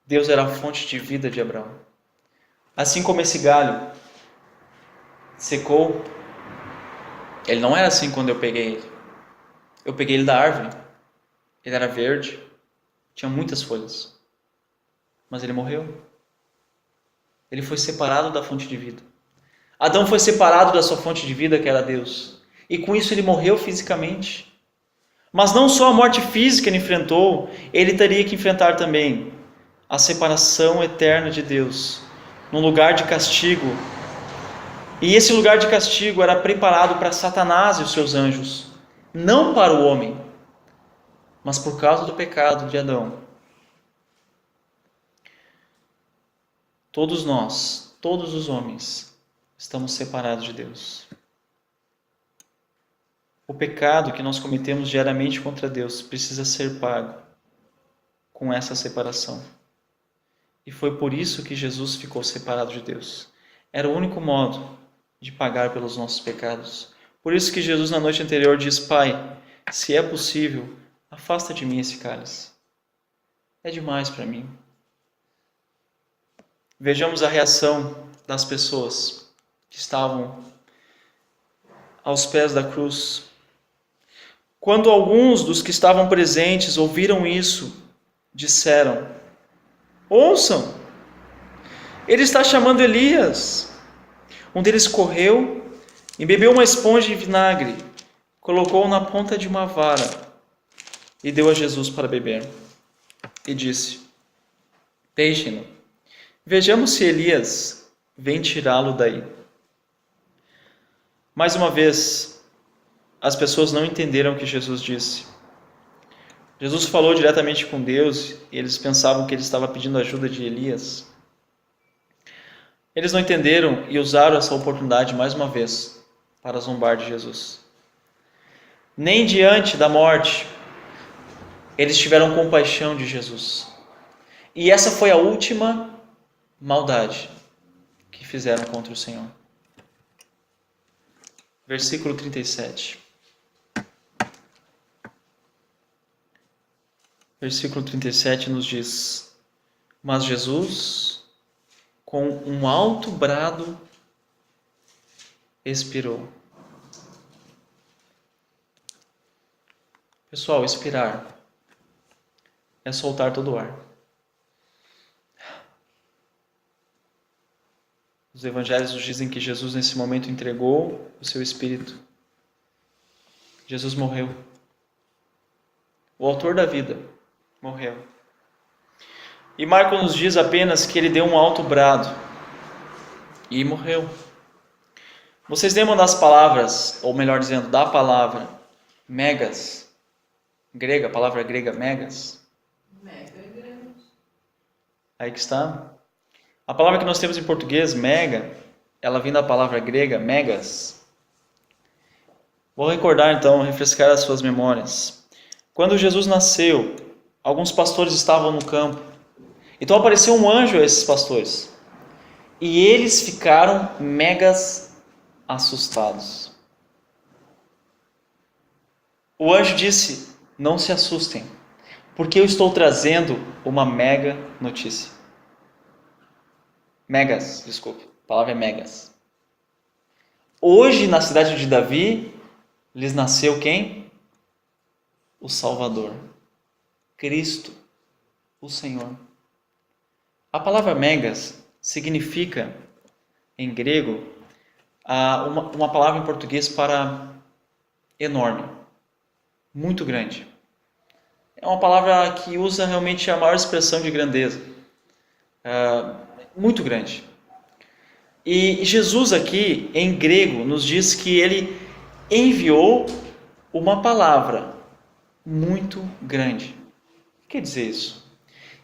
Deus era a fonte de vida de Abraão. Assim como esse galho secou, ele não era assim quando eu peguei ele. Eu peguei ele da árvore, ele era verde, tinha muitas folhas, mas ele morreu. Ele foi separado da fonte de vida. Adão foi separado da sua fonte de vida, que era Deus, e com isso ele morreu fisicamente. Mas não só a morte física ele enfrentou, ele teria que enfrentar também a separação eterna de Deus, num lugar de castigo. E esse lugar de castigo era preparado para Satanás e os seus anjos, não para o homem, mas por causa do pecado de Adão. Todos nós, todos os homens, estamos separados de Deus. O pecado que nós cometemos diariamente contra Deus precisa ser pago com essa separação. E foi por isso que Jesus ficou separado de Deus. Era o único modo de pagar pelos nossos pecados. Por isso que Jesus na noite anterior diz: Pai, se é possível, afasta de mim esse cálice. É demais para mim. Vejamos a reação das pessoas que estavam aos pés da cruz. Quando alguns dos que estavam presentes ouviram isso, disseram: ouçam, ele está chamando Elias. Um deles correu, embebeu uma esponja de vinagre, colocou na ponta de uma vara e deu a Jesus para beber. E disse: deixem-no, vejamos se Elias vem tirá-lo daí. Mais uma vez, as pessoas não entenderam o que Jesus disse. Jesus falou diretamente com Deus e eles pensavam que ele estava pedindo ajuda de Elias. Eles não entenderam e usaram essa oportunidade mais uma vez para zombar de Jesus. Nem diante da morte eles tiveram compaixão de Jesus. E essa foi a última maldade que fizeram contra o Senhor. Versículo 37. Versículo 37 nos diz: mas Jesus, com um alto brado, expirou. Pessoal, expirar é soltar todo o ar. Os evangelhos nos dizem que Jesus nesse momento entregou o seu espírito. Jesus morreu. O autor da vida morreu. E Marcos nos diz apenas que ele deu um alto brado e morreu. Vocês lembram das palavras, ou melhor dizendo, da palavra megas, grega, a palavra grega megas? Mega é grande. Aí que está. A palavra que nós temos em português, mega, ela vem da palavra grega megas, Vou recordar então, refrescar as suas memórias. Quando Jesus nasceu, alguns pastores estavam no campo. Então apareceu um anjo a esses pastores. E eles ficaram megas assustados. O anjo disse: não se assustem, porque eu estou trazendo uma mega notícia. Megas, desculpe, a palavra é megas. Hoje, na cidade de Davi, lhes nasceu quem? O Salvador, Cristo, o Senhor. A palavra megas significa, em grego, uma palavra em português para enorme, muito grande. É uma palavra que usa realmente a maior expressão de grandeza, muito grande. E Jesus aqui, em grego, nos diz que ele enviou uma palavra muito grande. O que quer dizer isso?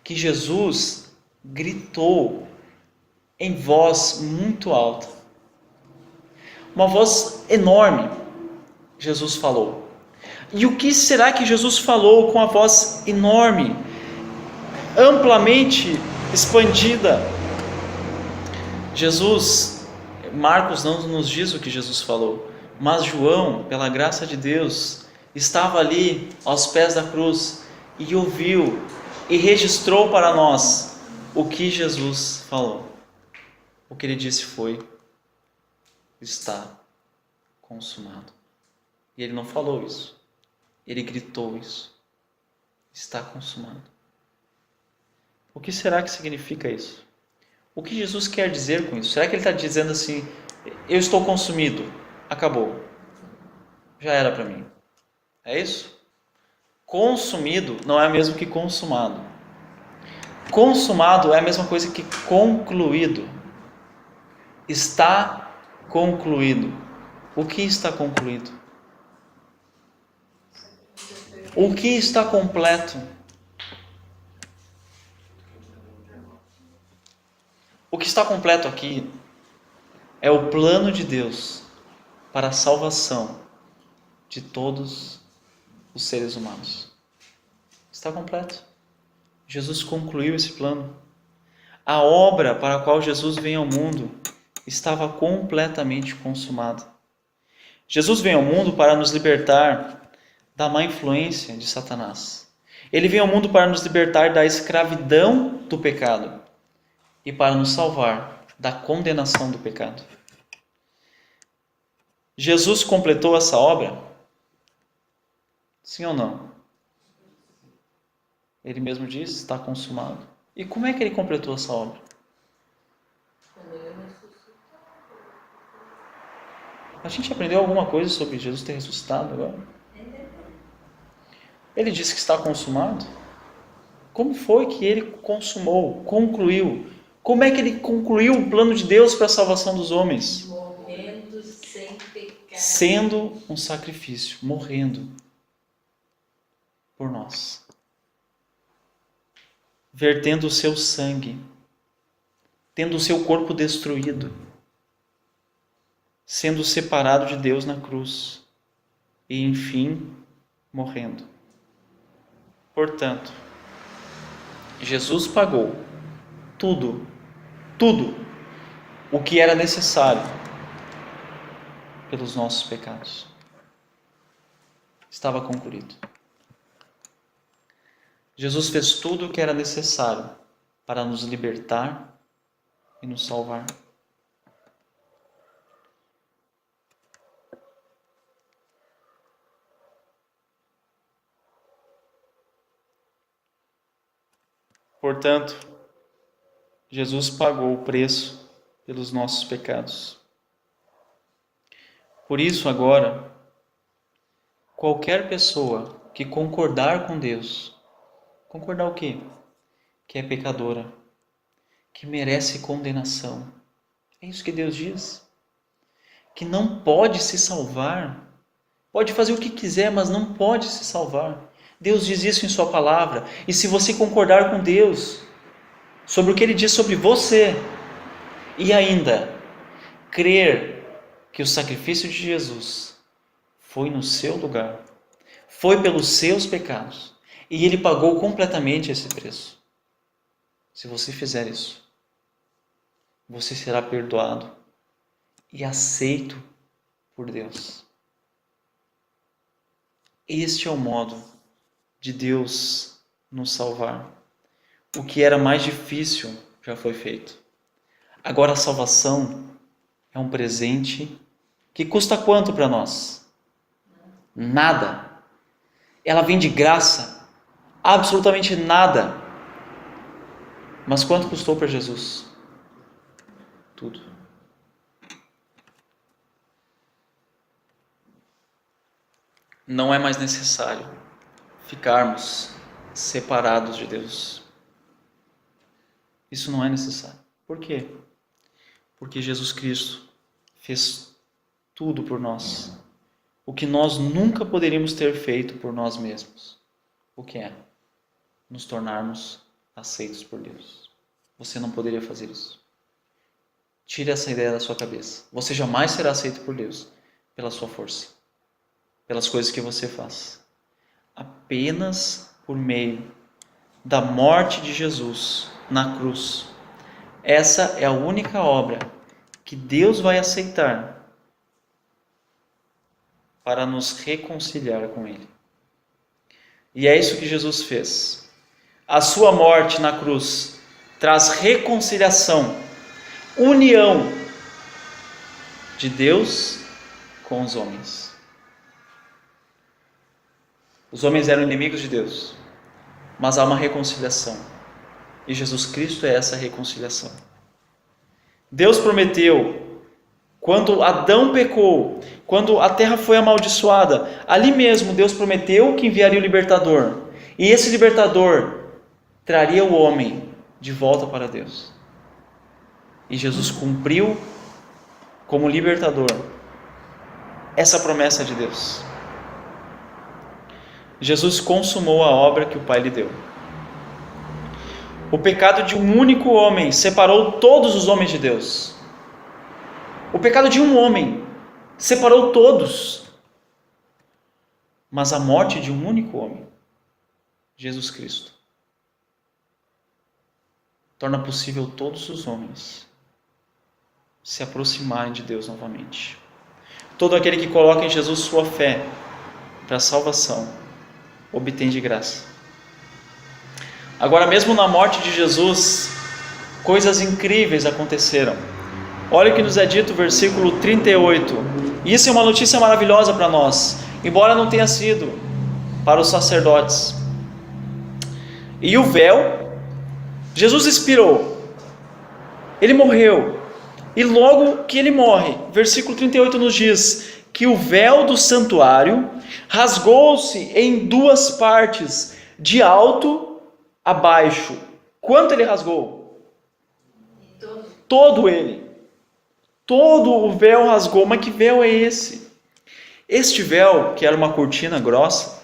Que Jesus gritou em voz muito alta. Uma voz enorme, Jesus falou. E o que será que Jesus falou com a voz enorme, amplamente expandida? Marcos não nos diz o que Jesus falou, mas João, pela graça de Deus, estava ali aos pés da cruz e ouviu e registrou para nós o que Jesus falou. O que ele disse foi: está consumado. E ele não falou isso, ele gritou isso: está consumado. O que será que significa isso? O que Jesus quer dizer com isso? Será que ele está dizendo assim: eu estou consumido, acabou, já era para mim? É isso? Consumido não é o mesmo que consumado. Consumado é a mesma coisa que concluído. Está concluído. O que está concluído? O que está completo? O que está completo aqui é o plano de Deus para a salvação de todos os seres humanos. Está completo. Jesus concluiu esse plano. A obra para a qual Jesus veio ao mundo estava completamente consumada. Jesus veio ao mundo para nos libertar da má influência de Satanás. Ele veio ao mundo para nos libertar da escravidão do pecado e para nos salvar da condenação do pecado. Jesus completou essa obra? Sim ou não? Ele mesmo disse: está consumado. E como é que ele completou essa obra? A gente aprendeu alguma coisa sobre Jesus ter ressuscitado agora? Ele disse que está consumado. Como foi que ele consumou, concluiu? Como é que ele concluiu o plano de Deus para a salvação dos homens? Morrendo sem pecado. Sendo um sacrifício, morrendo por nós. Vertendo o seu sangue, tendo o seu corpo destruído, sendo separado de Deus na cruz e, enfim, morrendo. Portanto, Jesus pagou tudo o que era necessário pelos nossos pecados. Estava concluído. Jesus fez tudo o que era necessário para nos libertar e nos salvar. Portanto, Jesus pagou o preço pelos nossos pecados. Por isso, agora, qualquer pessoa que concordar com Deus, concordar o quê? Que é pecadora, que merece condenação. É isso que Deus diz. Que não pode se salvar. Pode fazer o que quiser, mas não pode se salvar. Deus diz isso em sua palavra. E se você concordar com Deus sobre o que Ele diz sobre você, e ainda crer que o sacrifício de Jesus foi no seu lugar, foi pelos seus pecados, e Ele pagou completamente esse preço. Se você fizer isso, você será perdoado e aceito por Deus. Este é o modo de Deus nos salvar. O que era mais difícil já foi feito. Agora a salvação é um presente que custa quanto para nós? Nada. Ela vem de graça, absolutamente nada. Mas quanto custou para Jesus? Tudo. Não é mais necessário ficarmos separados de Deus. Isso não é necessário. Por quê? Porque Jesus Cristo fez tudo por nós. O que nós nunca poderíamos ter feito por nós mesmos. O que é? Nos tornarmos aceitos por Deus. Você não poderia fazer isso. Tire essa ideia da sua cabeça. Você jamais será aceito por Deus pela sua força, pelas coisas que você faz. Apenas por meio da morte de Jesus na cruz. Essa é a única obra que Deus vai aceitar para nos reconciliar com Ele. E é isso que Jesus fez. A sua morte na cruz traz reconciliação, união de Deus com os homens. Os homens eram inimigos de Deus, mas há uma reconciliação. E Jesus Cristo é essa reconciliação. Deus prometeu, quando Adão pecou, quando a terra foi amaldiçoada, ali mesmo Deus prometeu que enviaria o libertador. E esse libertador traria o homem de volta para Deus. E Jesus cumpriu como libertador essa promessa de Deus. Jesus consumou a obra que o Pai lhe deu. O pecado de um único homem separou todos os homens de Deus. O pecado de um homem separou todos. Mas a morte de um único homem, Jesus Cristo, torna possível todos os homens se aproximarem de Deus novamente. Todo aquele que coloca em Jesus sua fé para a salvação, obtém de graça. Agora, mesmo na morte de Jesus, coisas incríveis aconteceram. Olha o que nos é dito, versículo 38. Isso é uma notícia maravilhosa para nós, embora não tenha sido para os sacerdotes. E o véu, Jesus expirou, ele morreu, e logo que ele morre, versículo 38 nos diz que o véu do santuário rasgou-se em duas partes, de alto a baixo. Quanto ele rasgou? Todo ele. Todo o véu rasgou. Mas que véu é esse? Este véu, que era uma cortina grossa,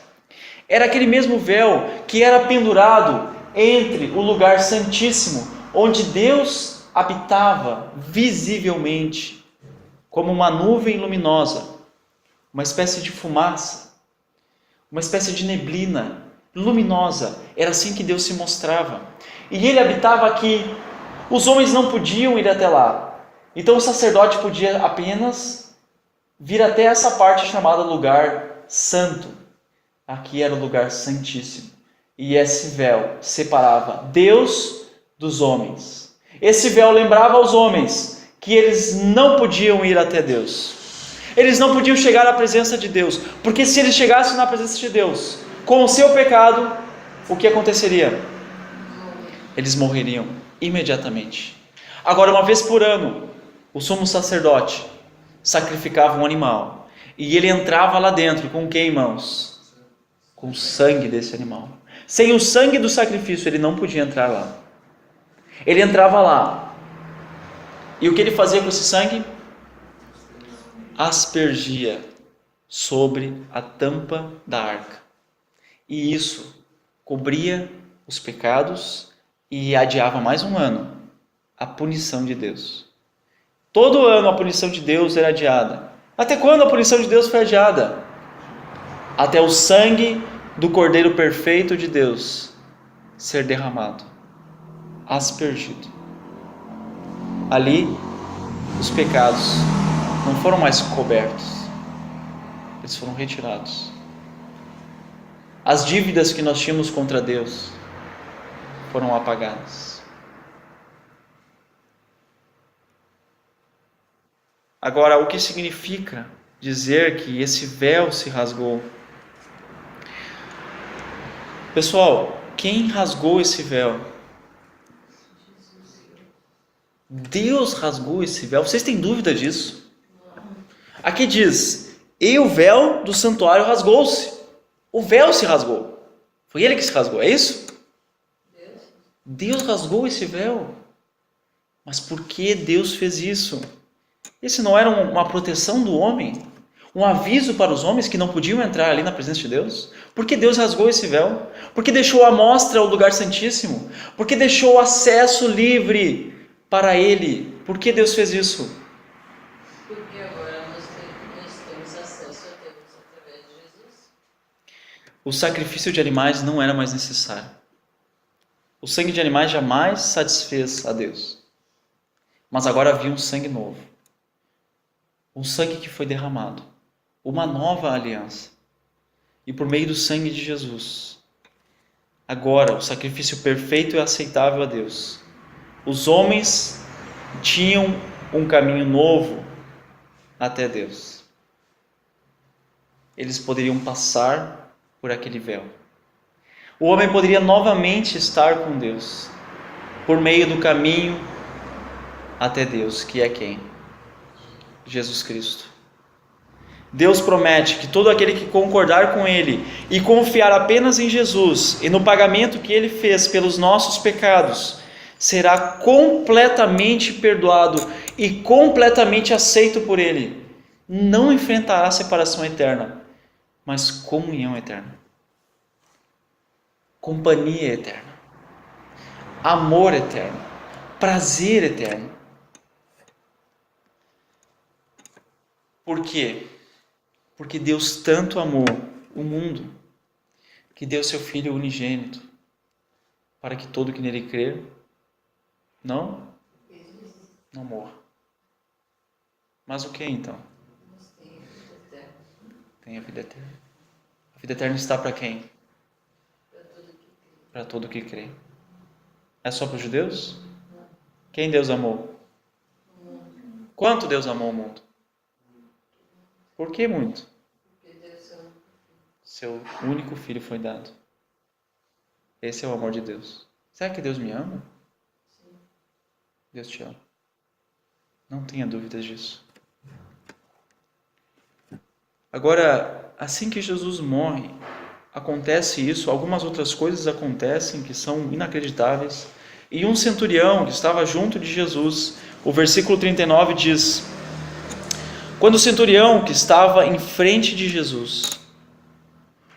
era aquele mesmo véu que era pendurado entre o lugar santíssimo, onde Deus habitava visivelmente, como uma nuvem luminosa, uma espécie de fumaça, uma espécie de neblina luminosa. Era assim que Deus se mostrava. E ele habitava aqui. Os homens não podiam ir até lá. Então o sacerdote podia apenas vir até essa parte chamada lugar santo. Aqui era o lugar santíssimo. E esse véu separava Deus dos homens. Esse véu lembrava aos homens que eles não podiam ir até Deus. Eles não podiam chegar à presença de Deus, porque se eles chegassem na presença de Deus, com o seu pecado, o que aconteceria? Eles morreriam imediatamente. Agora, uma vez por ano, o sumo sacerdote sacrificava um animal, e ele entrava lá dentro com o que, irmãos? Com o sangue desse animal. Sem o sangue do sacrifício, ele não podia entrar lá. Ele entrava lá, e o que ele fazia com esse sangue? Aspergia sobre a tampa da arca. E isso cobria os pecados e adiava mais um ano a punição de Deus. Todo ano a punição de Deus era adiada. Até quando a punição de Deus foi adiada? até o sangue do Cordeiro perfeito de Deus ser derramado, aspergido. Ali, os pecados não foram mais cobertos, eles foram retirados. As dívidas que nós tínhamos contra Deus foram apagadas. Agora, o que significa dizer que esse véu se rasgou? Pessoal, quem rasgou esse véu? Deus rasgou esse véu. Vocês têm dúvida disso? Aqui diz: e o véu do santuário rasgou-se. O véu se rasgou. Foi ele que se rasgou, é isso? Deus rasgou esse véu. Mas por que Deus fez isso? Esse não era uma proteção do homem? Um aviso para os homens que não podiam entrar ali na presença de Deus? Por que Deus rasgou esse véu? Por que deixou à mostra o lugar santíssimo? Por que deixou o acesso livre para ele? Por que Deus fez isso? Porque agora nós temos acesso a Deus através de Jesus. O sacrifício de animais não era mais necessário. O sangue de animais jamais satisfez a Deus. Mas agora havia um sangue novo. Um sangue que foi derramado. Uma nova aliança. E por meio do sangue de Jesus, agora o sacrifício perfeito e aceitável a Deus, os homens tinham um caminho novo até Deus. Eles poderiam passar por aquele véu. O homem poderia novamente estar com Deus, por meio do caminho até Deus, que é quem? Jesus Cristo. Deus promete que todo aquele que concordar com Ele e confiar apenas em Jesus e no pagamento que Ele fez pelos nossos pecados, será completamente perdoado e completamente aceito por Ele. Não enfrentará separação eterna, mas comunhão eterna. Companhia eterna. Amor eterno. Prazer eterno. Por quê? Porque Deus tanto amou o mundo, que deu seu Filho unigênito, para que todo que nele crer, não morra. Mas o que então? Tem a vida eterna. A vida eterna está para quem? Para todo que crê. É só para os judeus? Quem Deus amou? Quanto Deus amou o mundo? Por que muito? Porque Deus ama. Seu único filho foi dado. Esse é o amor de Deus. Será que Deus me ama? Sim. Deus te ama. Não tenha dúvidas disso. Agora, assim que Jesus morre, acontece isso, algumas outras coisas acontecem que são inacreditáveis. E um centurião que estava junto de Jesus, o versículo 39 diz: quando o centurião que estava em frente de Jesus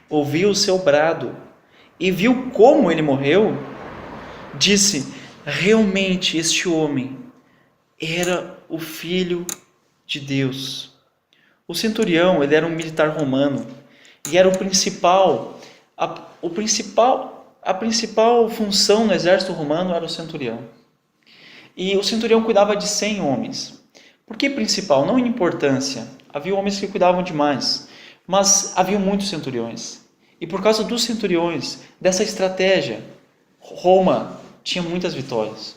ouviu o seu brado e viu como ele morreu, disse: realmente este homem era o Filho de Deus. O centurião, ele era um militar romano e era a principal função no exército romano era o centurião. E o centurião cuidava de 100 homens. Por que principal? Não em importância. Havia homens que cuidavam demais, mas havia muitos centuriões. E por causa dos centuriões, dessa estratégia, Roma tinha muitas vitórias.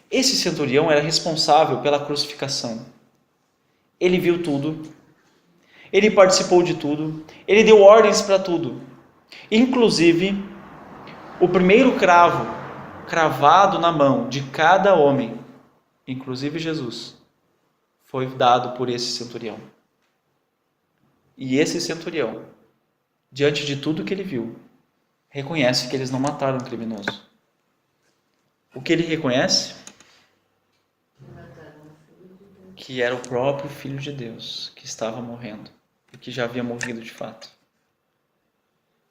Esse centurião era responsável pela crucificação. Ele viu tudo, ele participou de tudo, ele deu ordens para tudo. Inclusive, o primeiro cravo cravado na mão de cada homem, inclusive Jesus, foi dado por esse centurião. E esse centurião, diante de tudo que ele viu, reconhece que eles não mataram um criminoso. O que ele reconhece? Que era o próprio Filho de Deus que estava morrendo e que já havia morrido de fato.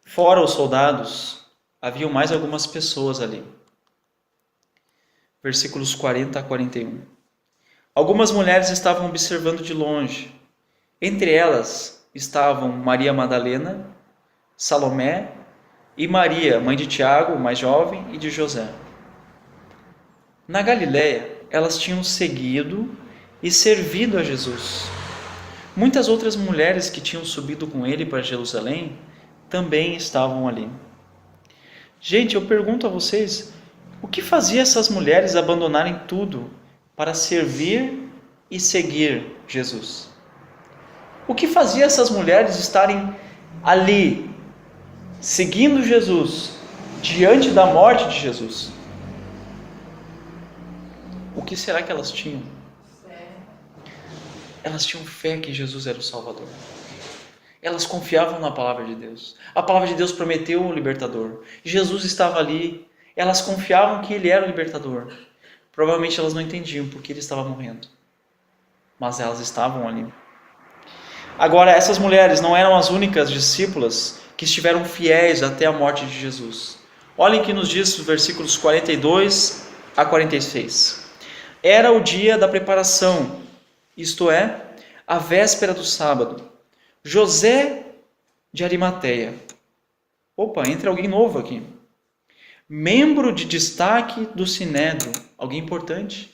Fora os soldados, haviam mais algumas pessoas ali. Versículos 40 a 41. Algumas mulheres estavam observando de longe. Entre elas estavam Maria Madalena, Salomé e Maria, mãe de Tiago, o mais jovem, e de José. Na Galiléia, elas tinham seguido e servido a Jesus. Muitas outras mulheres que tinham subido com ele para Jerusalém também estavam ali. Gente, eu pergunto a vocês, o que fazia essas mulheres abandonarem tudo para servir e seguir Jesus? O que fazia essas mulheres estarem ali, seguindo Jesus, diante da morte de Jesus? O que será que elas tinham? Elas tinham fé que Jesus era o Salvador. Elas confiavam na palavra de Deus. A palavra de Deus prometeu um libertador. Jesus estava ali. Elas confiavam que ele era o libertador. Provavelmente elas não entendiam porque ele estava morrendo. Mas elas estavam ali. Agora, essas mulheres não eram as únicas discípulas que estiveram fiéis até a morte de Jesus. Olhem que nos diz os versículos 42 a 46. Era o dia da preparação, isto é, a véspera do sábado. José de Arimateia. Opa, entra alguém novo aqui. Membro de destaque do Sinédrio, alguém importante,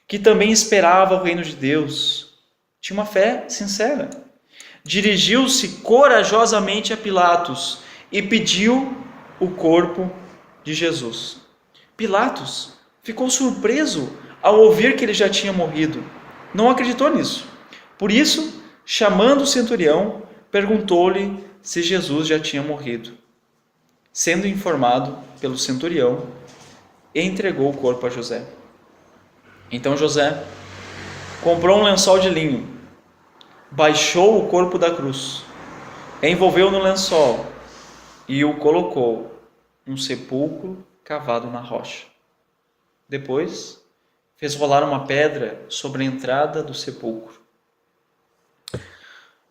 que também esperava o reino de Deus. Tinha uma fé sincera. Dirigiu-se corajosamente a Pilatos e pediu o corpo de Jesus. Pilatos ficou surpreso ao ouvir que ele já tinha morrido. Não acreditou nisso. Por isso, chamando o centurião, perguntou-lhe se Jesus já tinha morrido. Sendo informado pelo centurião, entregou o corpo a José. Então José comprou um lençol de linho, baixou o corpo da cruz, envolveu no lençol e o colocou num sepulcro cavado na rocha. Depois, fez rolar uma pedra sobre a entrada do sepulcro.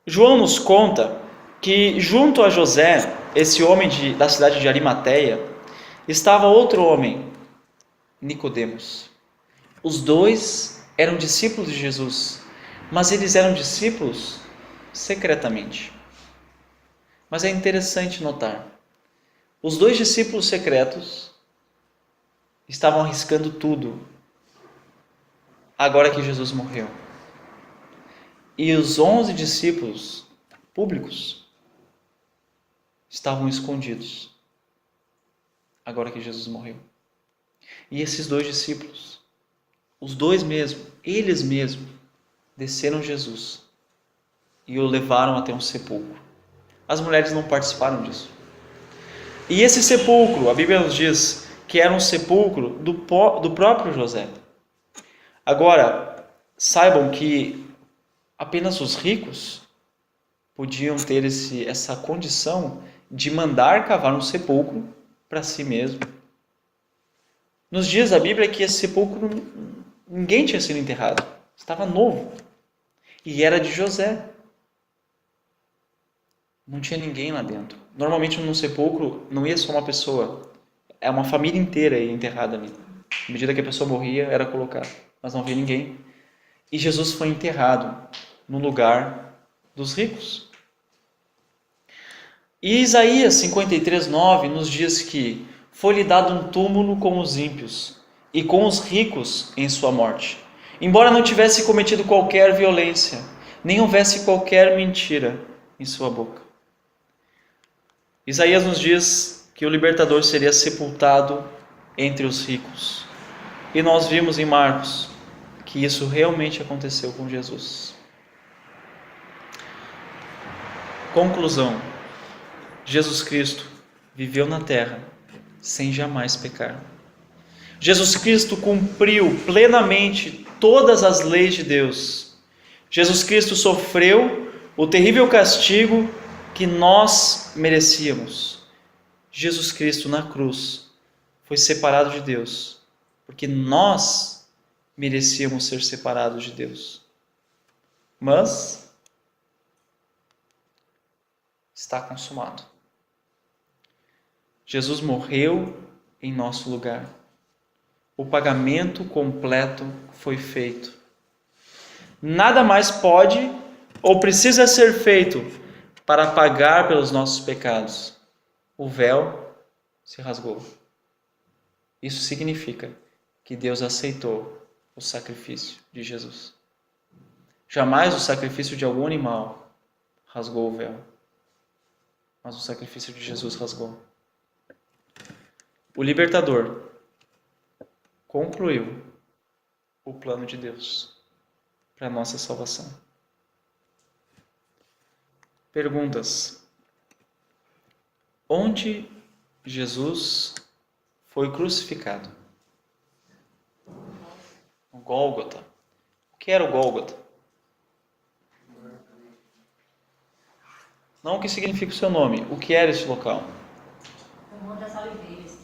João nos conta que junto a José, esse homem da cidade de Arimateia, estava outro homem, Nicodemos. Os dois eram discípulos de Jesus, mas eles eram discípulos secretamente. Mas é interessante notar, os dois discípulos secretos estavam arriscando tudo agora que Jesus morreu. E os 11 discípulos públicos estavam escondidos agora que Jesus morreu. E esses dois discípulos, os dois mesmo, eles mesmos, desceram Jesus e o levaram até um sepulcro. As mulheres não participaram disso. E esse sepulcro, a Bíblia nos diz que era um sepulcro do próprio José. Agora, saibam que apenas os ricos podiam ter essa condição de mandar cavar um sepulcro para si mesmo. Nos diz a Bíblia que esse sepulcro ninguém tinha sido enterrado, estava novo e era de José. Não tinha ninguém lá dentro. Normalmente num sepulcro não ia só uma pessoa, é uma família inteira enterrada ali. À medida que a pessoa morria, era colocada, mas não havia ninguém. E Jesus foi enterrado no lugar dos ricos. E Isaías 53:9 nos diz que foi-lhe dado um túmulo com os ímpios e com os ricos em sua morte, embora não tivesse cometido qualquer violência, nem houvesse qualquer mentira em sua boca. Isaías nos diz que o libertador seria sepultado entre os ricos. E nós vimos em Marcos que isso realmente aconteceu com Jesus. Conclusão: Jesus Cristo viveu na terra sem jamais pecar. Jesus Cristo cumpriu plenamente todas as leis de Deus. Jesus Cristo sofreu o terrível castigo que nós merecíamos. Jesus Cristo na cruz foi separado de Deus, porque nós merecíamos ser separados de Deus. Mas está consumado. Jesus morreu em nosso lugar. O pagamento completo foi feito. Nada mais pode ou precisa ser feito para pagar pelos nossos pecados, o véu se rasgou. Isso significa que Deus aceitou o sacrifício de Jesus. Jamais o sacrifício de algum animal rasgou o véu, mas o sacrifício de Jesus rasgou. O libertador concluiu o plano de Deus para a nossa salvação. Perguntas. Onde Jesus foi crucificado? No Gólgota. O que era o Gólgota? Não o que significa o seu nome. O que era esse local? O Monte das Oliveiras.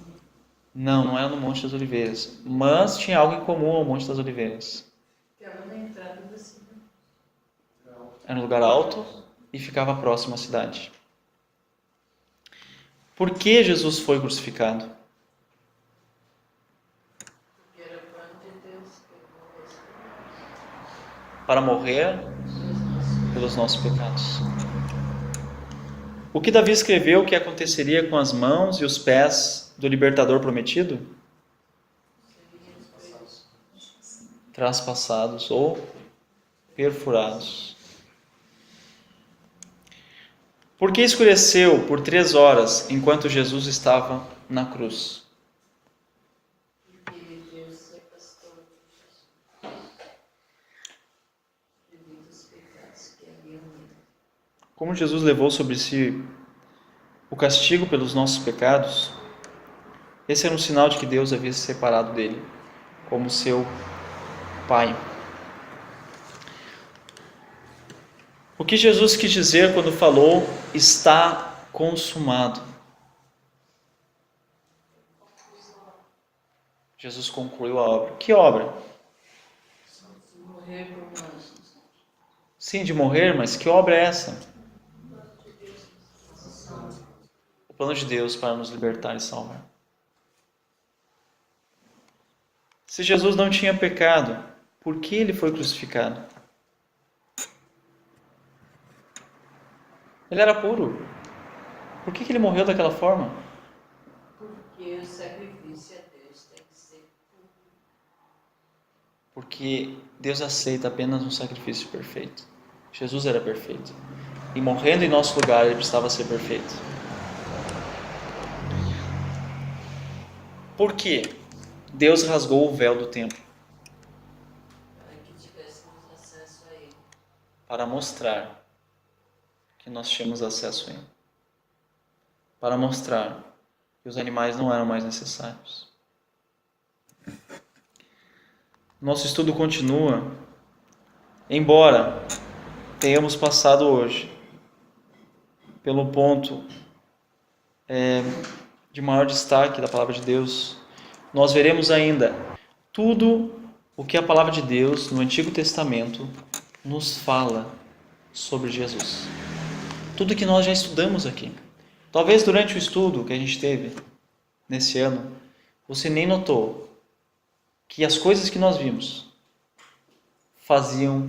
Não, não era no Monte das Oliveiras. Mas tinha algo em comum ao Monte das Oliveiras. Ficava na entrada da cidade. Era um lugar alto e ficava próximo à cidade. Por que Jesus foi crucificado? Porque era o plano de Deus que ele morresse Para morrer pelos nossos pecados. O que Davi escreveu que aconteceria com as mãos e os pés do libertador prometido? Traspassados ou perfurados. Por que escureceu por 3 horas enquanto Jesus estava na cruz? Porque Deus se afastou de Jesus devido aos pecados que haviam nele. Como Jesus levou sobre si o castigo pelos nossos pecados, esse era um sinal de que Deus havia se separado dele como seu Pai. O que Jesus quis dizer quando falou está consumado? Jesus concluiu a obra. Que obra? Morrer por nós. Sim, de morrer, mas que obra é essa? O plano de Deus para nos libertar e salvar. Se Jesus não tinha pecado, por que ele foi crucificado? Ele era puro. Por que ele morreu daquela forma? Porque o sacrifício a Deus tem que ser puro. Porque Deus aceita apenas um sacrifício perfeito. Jesus era perfeito. E morrendo em nosso lugar, ele precisava ser perfeito. Por quê? Deus rasgou o véu do templo Para que tivéssemos acesso a Ele. para mostrar que nós tínhamos acesso a ele. Para mostrar que os animais não eram mais necessários. Nosso estudo continua. Embora tenhamos passado hoje pelo ponto de maior destaque da Palavra de Deus, nós veremos ainda tudo o que a Palavra de Deus no Antigo Testamento nos fala sobre Jesus. Tudo que nós já estudamos aqui. Talvez durante o estudo que a gente teve nesse ano, você nem notou que as coisas que nós vimos faziam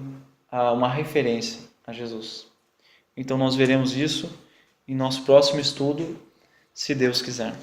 uma referência a Jesus. Então nós veremos isso em nosso próximo estudo, se Deus quiser.